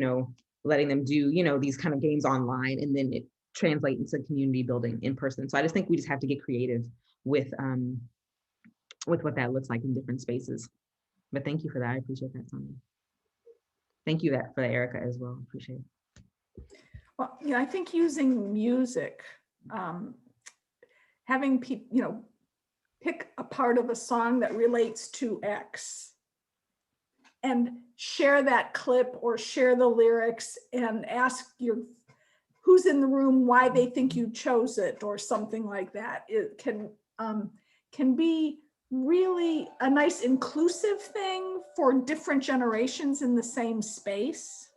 letting them do, these kind of games online, and then it translate into community building in person. So I just think we just have to get creative with what that looks like in different spaces. But thank you for that. I appreciate that, Sonia. Thank you for Erica as well. Appreciate it. Well, I think using music, having people, pick a part of a song that relates to X and share that clip or share the lyrics and ask who's in the room why they think you chose it or something like that. It can be really a nice inclusive thing for different generations in the same space,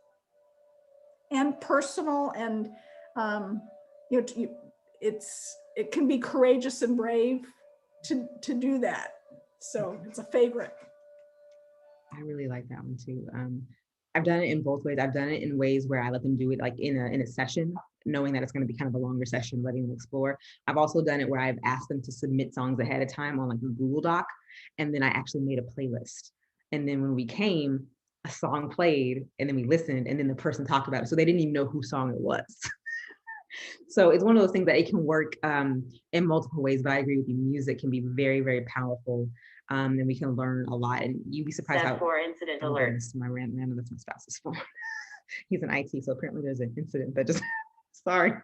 and personal, and it can be courageous and brave to do that. So it's a favorite. I really like that one too. I've done it in both ways. I've done it in ways where I let them do it like in a session, knowing that it's going to be kind of a longer session, letting them explore. I've also done it where I've asked them to submit songs ahead of time on like a Google Doc, and then I actually made a playlist. And then when we came, a song played, and then we listened, and then the person talked about it. So they didn't even know whose song it was. So it's one of those things that it can work in multiple ways, but I agree with you. Music can be very, very powerful. And we can learn a lot, and you'd be surprised how. For incident alert. That's my spouse's phone. He's in IT, so apparently there's an incident that just, sorry.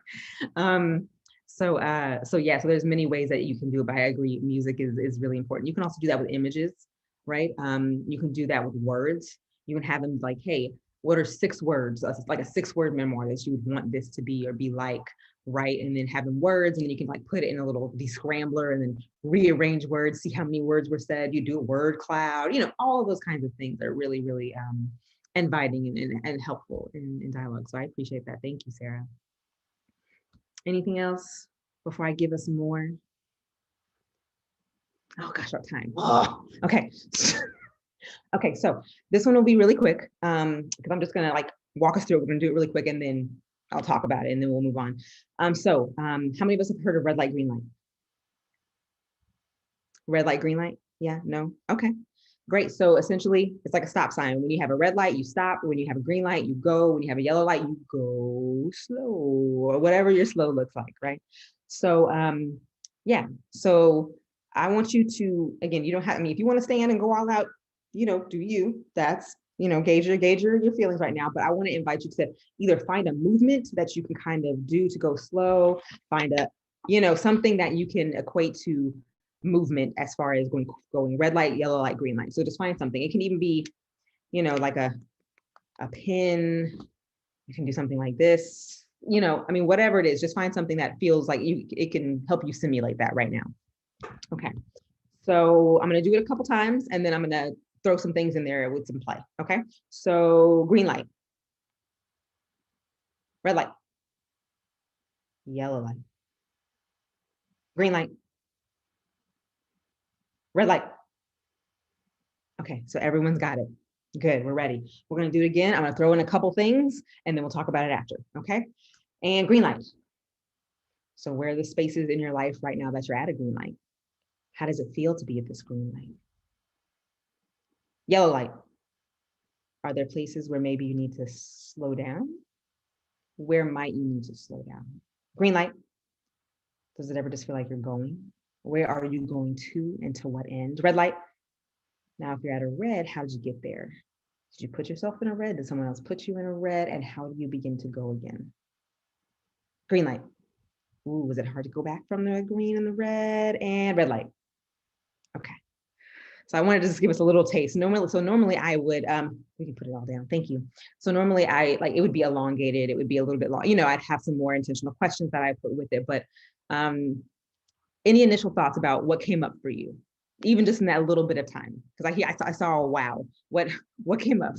So there's many ways that you can do it, but I agree, music is really important. You can also do that with images, right? You can do that with words. You can have them like, hey, what are 6 words, like a 6-word memoir that you would want this to be or be like, right? And then having words, and then you can like put it in a little descrambler and then rearrange words, see how many words were said. You do a word cloud, all of those kinds of things are really, really inviting and helpful in dialogue. So I appreciate that. Thank you, Sarah. Anything else before I give us more? Oh gosh, our time. Oh, okay. Okay, so this one will be really quick because I'm just gonna like walk us through it. We're gonna do it really quick, and then I'll talk about it, and then we'll move on. How many of us have heard of red light, green light? Red light, green light? Yeah, no? Okay, great. So essentially, it's like a stop sign. When you have a red light, you stop. When you have a green light, you go. When you have a yellow light, you go slow, or whatever your slow looks like, right? So yeah, so I want you to, again, you don't have, if you want to stand and go all out, do you, that's, gauge your feelings right now, but I want to invite you to either find a movement that you can kind of do to go slow, find a, something that you can equate to movement as far as going red light, yellow light, green light. So just find something. It can even be, like a pin. You can do something like this, whatever it is, just find something that feels like it can help you simulate that right now. Okay. So I'm going to do it a couple times, and then I'm going to throw some things in there with some play. Okay. So green light, red light, yellow light, green light, red light. Okay. So everyone's got it. Good. We're ready. We're going to do it again. I'm going to throw in a couple things, and then we'll talk about it after. Okay. And green light. So where are the spaces in your life right now that you're at a green light? How does it feel to be at this green light? Yellow light. Are there places where maybe you need to slow down? Where might you need to slow down? Green light. Does it ever just feel like you're going? Where are you going to and to what end? Red light. Now, if you're at a red, how did you get there? Did you put yourself in a red? Did someone else put you in a red? And how do you begin to go again? Green light. Ooh, was it hard to go back from the green and the red? And red light. Okay. So I wanted to just give us a little taste. Normally I would, we can put it all down. Thank you. So normally it would be elongated. It would be a little bit long. I'd have some more intentional questions that I put with it. But any initial thoughts about what came up for you, even just in that little bit of time? Because I saw a wow. What came up?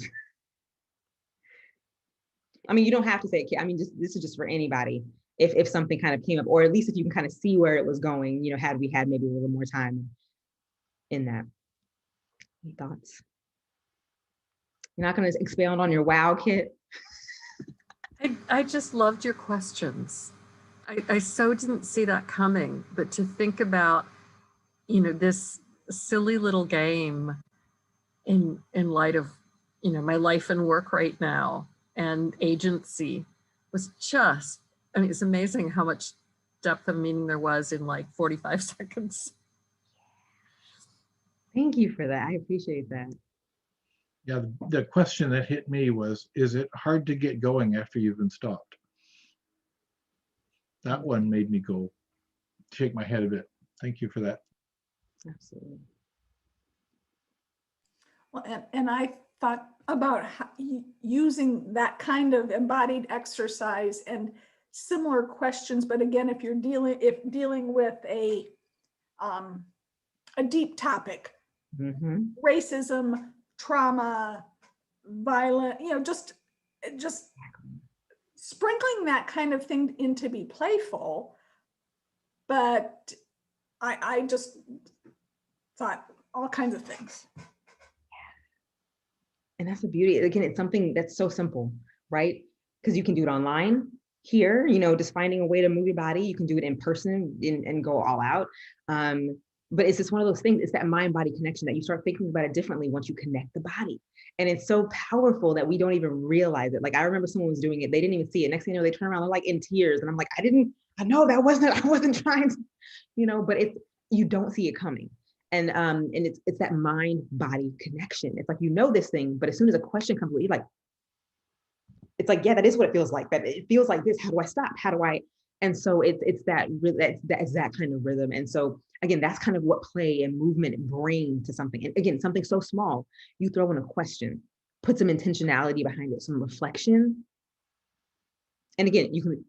You don't have to say it. This is just for anybody. If something kind of came up, or at least if you can kind of see where it was going, had we had maybe a little more time in that. Any thoughts? You're not going to expound on your wow, Kit? I just loved your questions. I so didn't see that coming, but to think about, this silly little game in light of, my life and work right now and agency was just, it's amazing how much depth of meaning there was in like 45 seconds. Thank you for that. I appreciate that. Yeah, the question that hit me was, is it hard to get going after you've been stopped? That one made me go shake my head a bit. Thank you for that. Absolutely. Well, and I thought about using that kind of embodied exercise and similar questions, but again, if you're dealing with a deep topic, racism, trauma, violent, just sprinkling that kind of thing in to be playful. But I just thought all kinds of things. And that's the beauty. Again, it's something that's so simple, right? Because you can do it online here, just finding a way to move your body. You can do it in person and go all out. But it's just one of those things. It's that mind-body connection that you start thinking about it differently once you connect the body. And it's so powerful that we don't even realize it. Like, I remember someone was doing it. They didn't even see it. Next thing you know, they turn around, they're like in tears. And I'm like, I know I wasn't trying to, but you don't see it coming. And it's that mind-body connection. It's like, this thing, but as soon as a question comes, you're like, it's like, yeah, that is what it feels like. That it feels like this. How do I stop? How do I? And so it's that kind of rhythm. And so again, that's kind of what play and movement bring to something. And again, something so small, you throw in a question, put some intentionality behind it, some reflection. And again, you can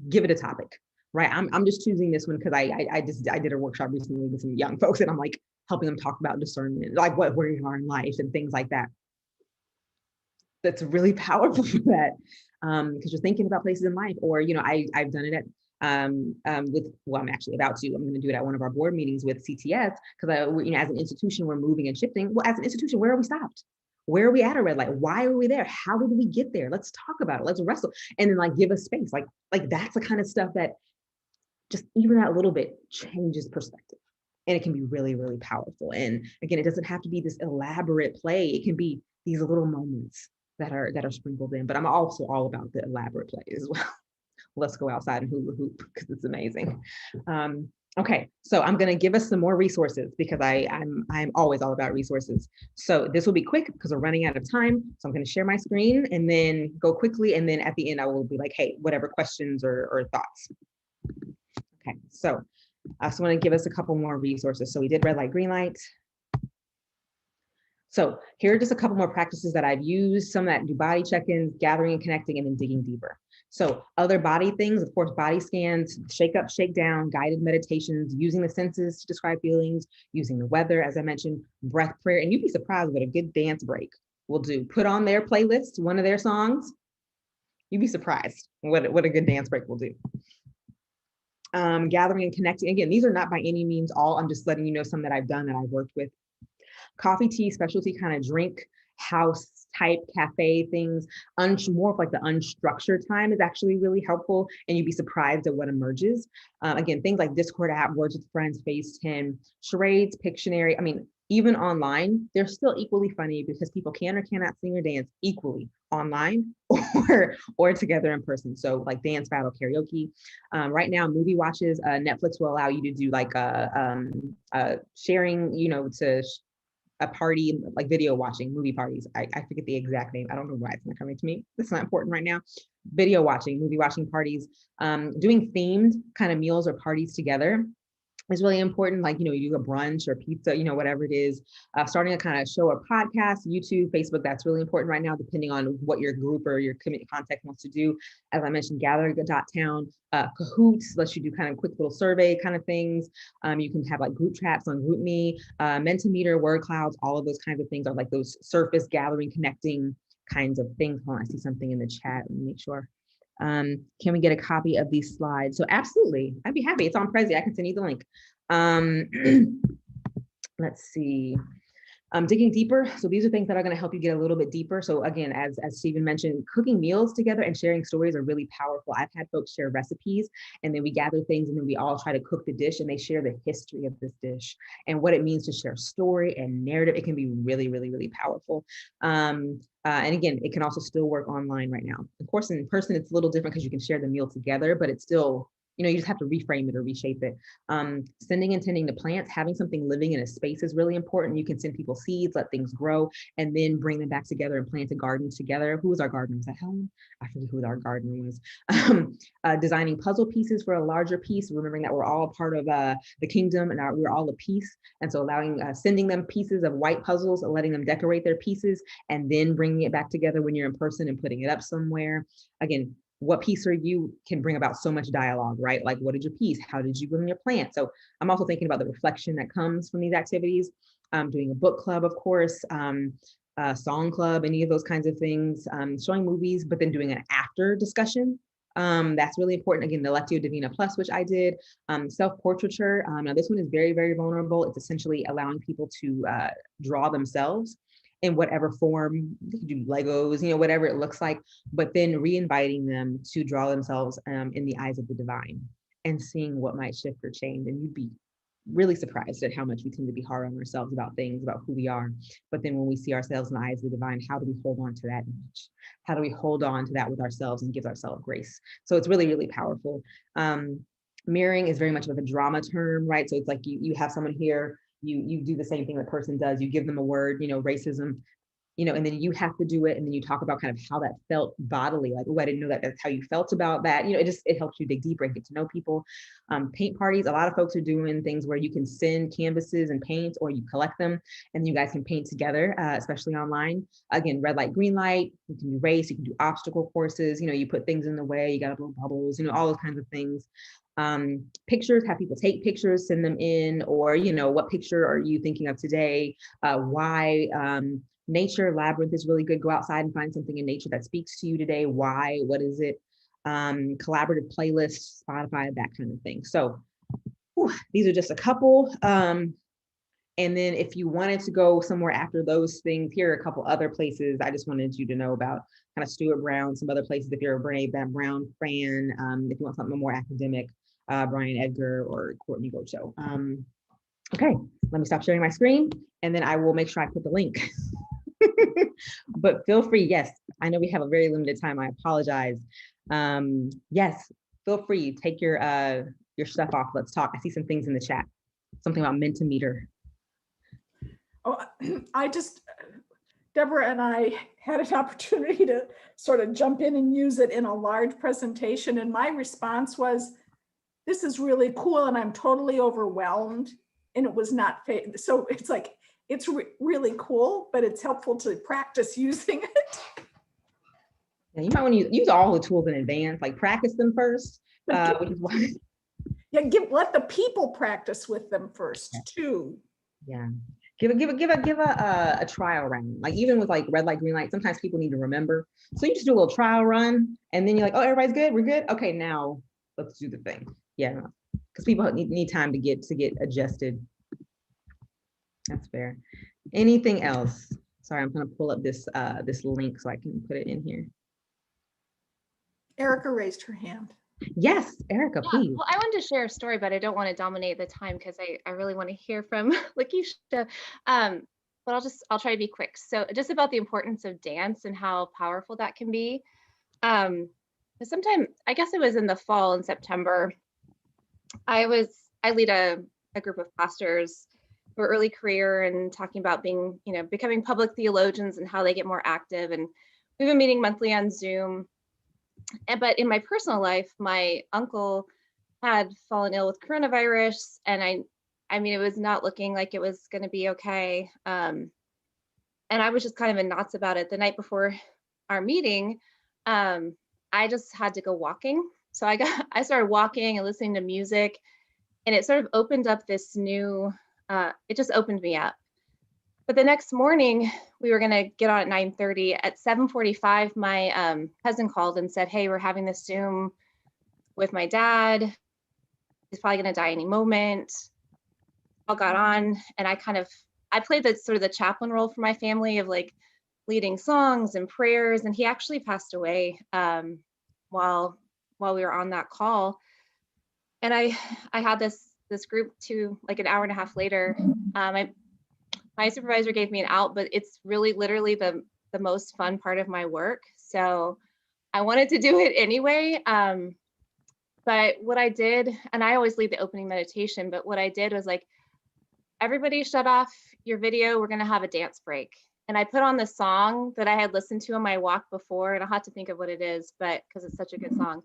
give it a topic, right? I'm just choosing this one because I did a workshop recently with some young folks, and I'm like helping them talk about discernment, like where you are in life and things like that. That's really powerful for that, because you're thinking about places in life. Or I've done it at I'm actually about to. I'm going to do it at one of our board meetings with CTS, because as an institution, we're moving and shifting. Well, as an institution, where are we stopped? Where are we at a red light? Why are we there? How did we get there? Let's talk about it. Let's wrestle, and then give us space. Like that's the kind of stuff that just even that little bit changes perspective, and it can be really, really powerful. And again, it doesn't have to be this elaborate play. It can be these little moments that are sprinkled in. But I'm also all about the elaborate play as well. Let's go outside and hula hoop, because it's amazing. Okay, so I'm going to give us some more resources, because I'm always all about resources. So this will be quick because we're running out of time. So I'm going to share my screen and then go quickly. And then at the end, I will be like, hey, whatever questions or thoughts. Okay, so I just want to give us a couple more resources. So we did red light, green light. So here are just a couple more practices that I've used, some that do body check-ins, gathering and connecting, and then digging deeper. So other body things, of course, body scans, shake up, shake down, guided meditations, using the senses to describe feelings, using the weather, as I mentioned, breath prayer. And you'd be surprised what a good dance break will do. Put on their playlist, one of their songs. You'd be surprised what a good dance break will do. Gathering and connecting. Again, these are not by any means all. I'm just letting you know some that I've done that I've worked with. Coffee, tea, specialty kind of drink, house type cafe things, more of like the unstructured time is actually really helpful, and you'd be surprised at what emerges. Again, things like Discord app, Words with Friends, FaceTime, charades, Pictionary. I mean, even online, they're still equally funny, because people can or cannot sing or dance equally online or together in person. So like dance battle, karaoke. Right now, movie watches, Netflix will allow you to do like sharing, to a party, like video watching, movie parties. I forget the exact name. I don't know why it's not coming to me. It's not important right now. Video watching, movie watching parties, doing themed kind of meals or parties together is really important. Like, you do a brunch or pizza, whatever it is, starting a kind of show or podcast, YouTube, Facebook, that's really important right now, depending on what your group or your community context wants to do. As I mentioned, Gather.town, Kahoots lets you do kind of quick little survey kind of things. You can have like group chats on GroupMe, Mentimeter, word clouds, all of those kinds of things are like those surface gathering, connecting kinds of things. Hold on, I see something in the chat. Let me make sure. Can we get a copy of these slides? So absolutely, I'd be happy. It's on Prezi. I can send you the link. Let's see. Digging deeper. So these are things that are going to help you get a little bit deeper. So again, as Stephen mentioned, cooking meals together and sharing stories are really powerful. I've had folks share recipes and then we gather things and then we all try to cook the dish and they share the history of this dish and what it means to share story and narrative. It can be really, really, really powerful. And again, it can also still work online right now. Of course, in person, it's a little different because you can share the meal together, but it's still, you just have to reframe it or reshape it. Sending and tending to plants, having something living in a space is really important. You can send people seeds, let things grow, and then bring them back together and plant a garden together. Who was our gardener? Was that Helen? I forget who our gardener was. Designing puzzle pieces for a larger piece, remembering that we're all a part of the kingdom and we're all a piece. And so allowing, sending them pieces of white puzzles, letting them decorate their pieces, and then bringing it back together when you're in person and putting it up somewhere. Again, what piece are you can bring about so much dialogue, right? Like, what is your piece? How did you bring your plant? So I'm also thinking about the reflection that comes from these activities. Doing a book club, of course, a song club, any of those kinds of things, showing movies, but then doing an after discussion. That's really important. Again, the Lectio Divina Plus, which I did, self-portraiture. Now this one is very, very vulnerable. It's essentially allowing people to draw themselves in whatever form. They can do Legos, whatever it looks like, but then re-inviting them to draw themselves in the eyes of the divine and seeing what might shift or change. And you'd be really surprised at how much we tend to be hard on ourselves about things, about who we are. But then when we see ourselves in the eyes of the divine, how do we hold on to that image? How do we hold on to that with ourselves and give ourselves grace? So it's really, really powerful. Mirroring is very much of a drama term, right? So it's like you have someone here, you do the same thing the person does, you give them a word, racism, and then you have to do it. And then you talk about kind of how that felt bodily, like, oh, I didn't know that that's how you felt about that. It helps you dig deeper and get to know people. Paint parties, a lot of folks are doing things where you can send canvases and paints, or you collect them and you guys can paint together, especially online. Again, red light, green light, you can do race, you can do obstacle courses, you put things in the way, you got to blow bubbles, all those kinds of things. Pictures, have people take pictures, send them in, or, what picture are you thinking of today? Why? Nature labyrinth is really good. Go outside and find something in nature that speaks to you today. Why? What is it? Collaborative playlists, Spotify, that kind of thing. So these are just a couple. And then if you wanted to go somewhere after those things, here are a couple other places I just wanted you to know about. Kind of Stuart Brown, some other places if you're a Brene Brown fan, if you want something more academic, Brian Edgar or Courtney Gocho. Okay, let me stop sharing my screen and then I will make sure I put the link. But feel free, yes, I know we have a very limited time, I apologize. Yes, feel free, take your stuff off, let's talk. I see some things in the chat, something about Mentimeter. Oh, Deborah and I had an opportunity to sort of jump in and use it in a large presentation. And my response was, this is really cool and I'm totally overwhelmed. And it was not, so it's like, it's really cool, but it's helpful to practice using it. Yeah, you might want to use all the tools in advance, like practice them first. Which is why. Yeah, let the people practice with them first too. Yeah, give a trial round. Like even with like red light, green light, sometimes people need to remember. So you just do a little trial run, and then you're like, oh, everybody's good, we're good. Okay, now let's do the thing. Yeah, because people need time to get adjusted. That's fair. Anything else? Sorry, I'm gonna pull up this link so I can put it in here. Erica raised her hand. Yes, Erica, please. Well, I wanted to share a story, but I don't want to dominate the time because I really want to hear from Lakisha. But I'll try to be quick. So just about the importance of dance and how powerful that can be. Sometime, I guess it was in the fall in September, I lead a group of pastors who are early career and talking about becoming public theologians and how they get more active. And we've been meeting monthly on Zoom. But in my personal life, my uncle had fallen ill with coronavirus, and I mean, it was not looking like it was going to be okay. And I was just kind of in knots about it. The night before our meeting, I just had to go walking. So I started walking and listening to music, and it sort of opened up this new, it just opened me up. But the next morning, we were going to get on at 9:30. At 7:45, my cousin called and said, hey, we're having this Zoom with my dad. He's probably going to die any moment. All got on, and I kind of I played the sort of the chaplain role for my family of like leading songs and prayers. And he actually passed away while we were on that call. And I had this group to like an hour and a half later. My supervisor gave me an out, but it's really literally the most fun part of my work. So I wanted to do it anyway. But what I did, and I always lead the opening meditation, but what I did was like, everybody shut off your video. We're going to have a dance break. And I put on the song that I had listened to on my walk before, and I'll have to think of what it is, but because it's such a good song.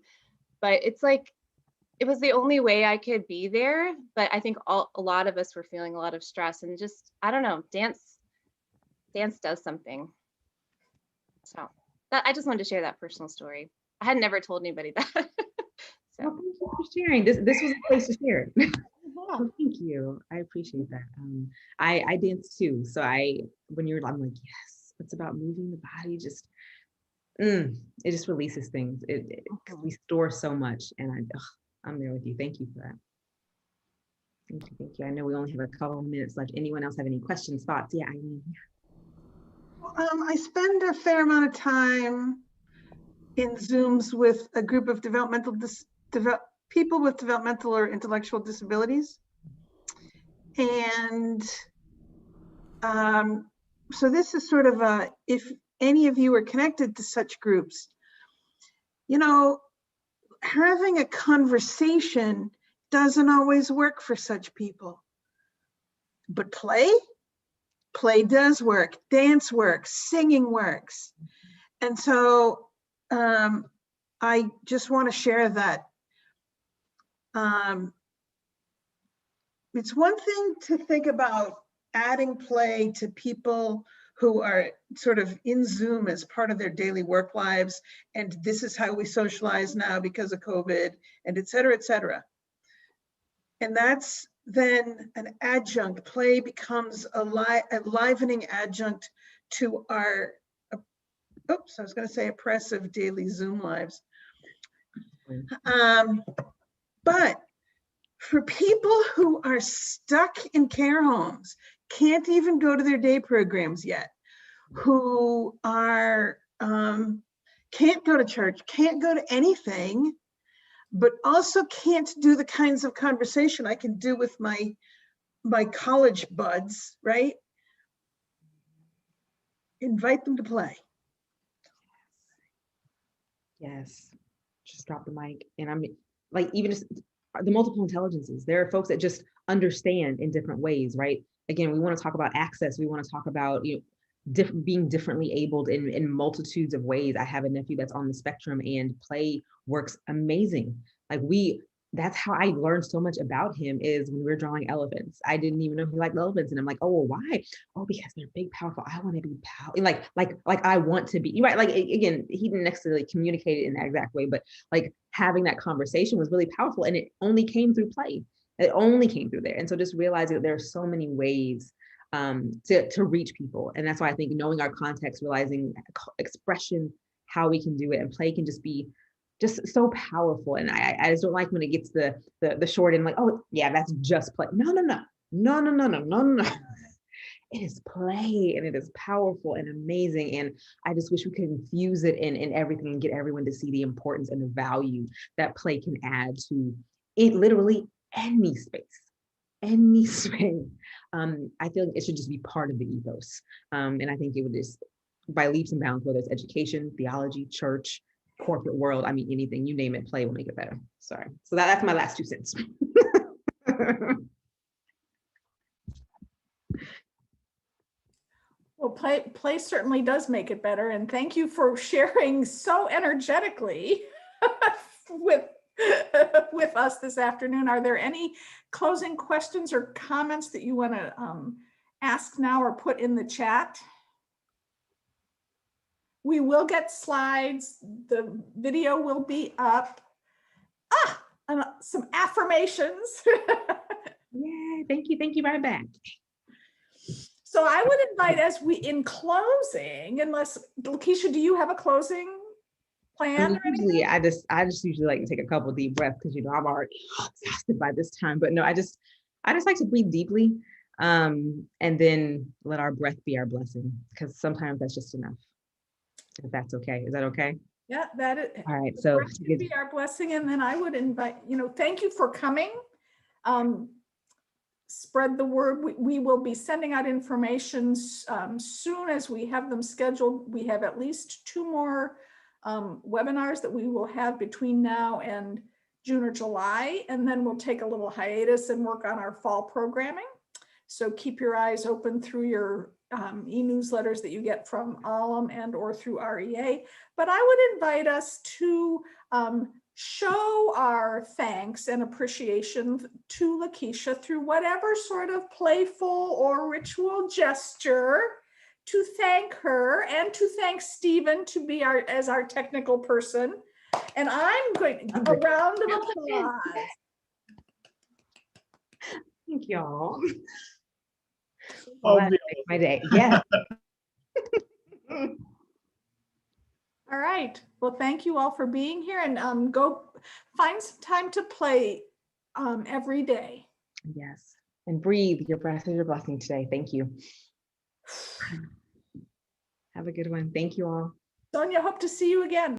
But it's like, it was the only way I could be there. But I think a lot of us were feeling a lot of stress, and just, I don't know, dance does something. So I just wanted to share that personal story. I had never told anybody that. So thank you for sharing. This was a place to share it. Well, thank you. I appreciate that. I dance too. So when I'm like, yes, it's about moving the body. Just it just releases things. It restores so much. And I'm there with you. Thank you for that. Thank you. I know we only have a couple of minutes left. Anyone else have any questions, thoughts? Yeah, Eileen. I spend a fair amount of time in Zooms with a group of people with developmental or intellectual disabilities. And so this is sort of if any of you are connected to such groups, having a conversation doesn't always work for such people. But play does work, dance works, singing works. And so I just want to share that. It's one thing to think about adding play to people who are sort of in Zoom as part of their daily work lives, and this is how we socialize now because of COVID, and et cetera, et cetera. And that's then an adjunct. Play becomes a livening adjunct to our, I was going to say oppressive daily Zoom lives. But for people who are stuck in care homes, can't even go to their day programs yet, who are can't go to church, can't go to anything, but also can't do the kinds of conversation I can do with my college buds, right? Invite them to play. Yes, just drop the mic. And I'm like, even just the multiple intelligences, there are folks that just understand in different ways, right? Again, we want to talk about access. We want to talk about, being differently abled in multitudes of ways. I have a nephew that's on the spectrum, and play works amazing. Like that's how I learned so much about him, is when we were drawing elephants. I didn't even know he liked elephants. And I'm like, oh, well, why? Oh, because they're big, powerful. I want to be powerful. Like I want to be, right? Like, again, he didn't necessarily communicate it in that exact way, but like having that conversation was really powerful. And it only came through play. It only came through there. And so just realizing that there are so many ways to reach people. And that's why I think knowing our context, realizing expression, how we can do it, and play can just be just so powerful. And I just don't like when it gets the short end, like, oh yeah, that's just play. No. It is play, and it is powerful and amazing. And I just wish we could infuse it in everything and get everyone to see the importance and the value that play can add to it, literally any space. I feel like it should just be part of the ethos. And I think it would just, by leaps and bounds, whether it's education, theology, church, corporate world, I mean, anything, you name it, play will make it better. Sorry. So that's my last 2 cents. Well, play certainly does make it better. And thank you for sharing so energetically with us this afternoon. Are there any closing questions or comments that you want to ask now or put in the chat? We will get slides. The video will be up. And some affirmations. Yeah, thank you right back. So I would invite, as we, in closing, unless, Lakisha, do you have a closing plan? Usually, I just usually like to take a couple deep breaths, because I'm already exhausted by this time. But no, I just like to breathe deeply. And then let our breath be our blessing, because sometimes that's just enough. If that's okay. Is that okay? Yeah, that is. All right. So Breath should be our blessing. And then I would invite, thank you for coming. Spread the word. We will be sending out information soon as we have them scheduled. We have at least 2 more webinars that we will have between now and June or July, and then we'll take a little hiatus and work on our fall programming. So keep your eyes open through your e-newsletters that you get from Alum and or through REA. But I would invite us to show our thanks and appreciation to Lakisha through whatever sort of playful or ritual gesture, to thank her and to thank Stephen to be as our technical person. And I'm going to give a round of applause. thank y'all. Oh, Well, that makes my day. Yeah. All right. Well, thank you all for being here, and go find some time to play every day. Yes. And breathe. Your breath is your blessing today. Thank you. Have a good one. Thank you all. Sonia, hope to see you again.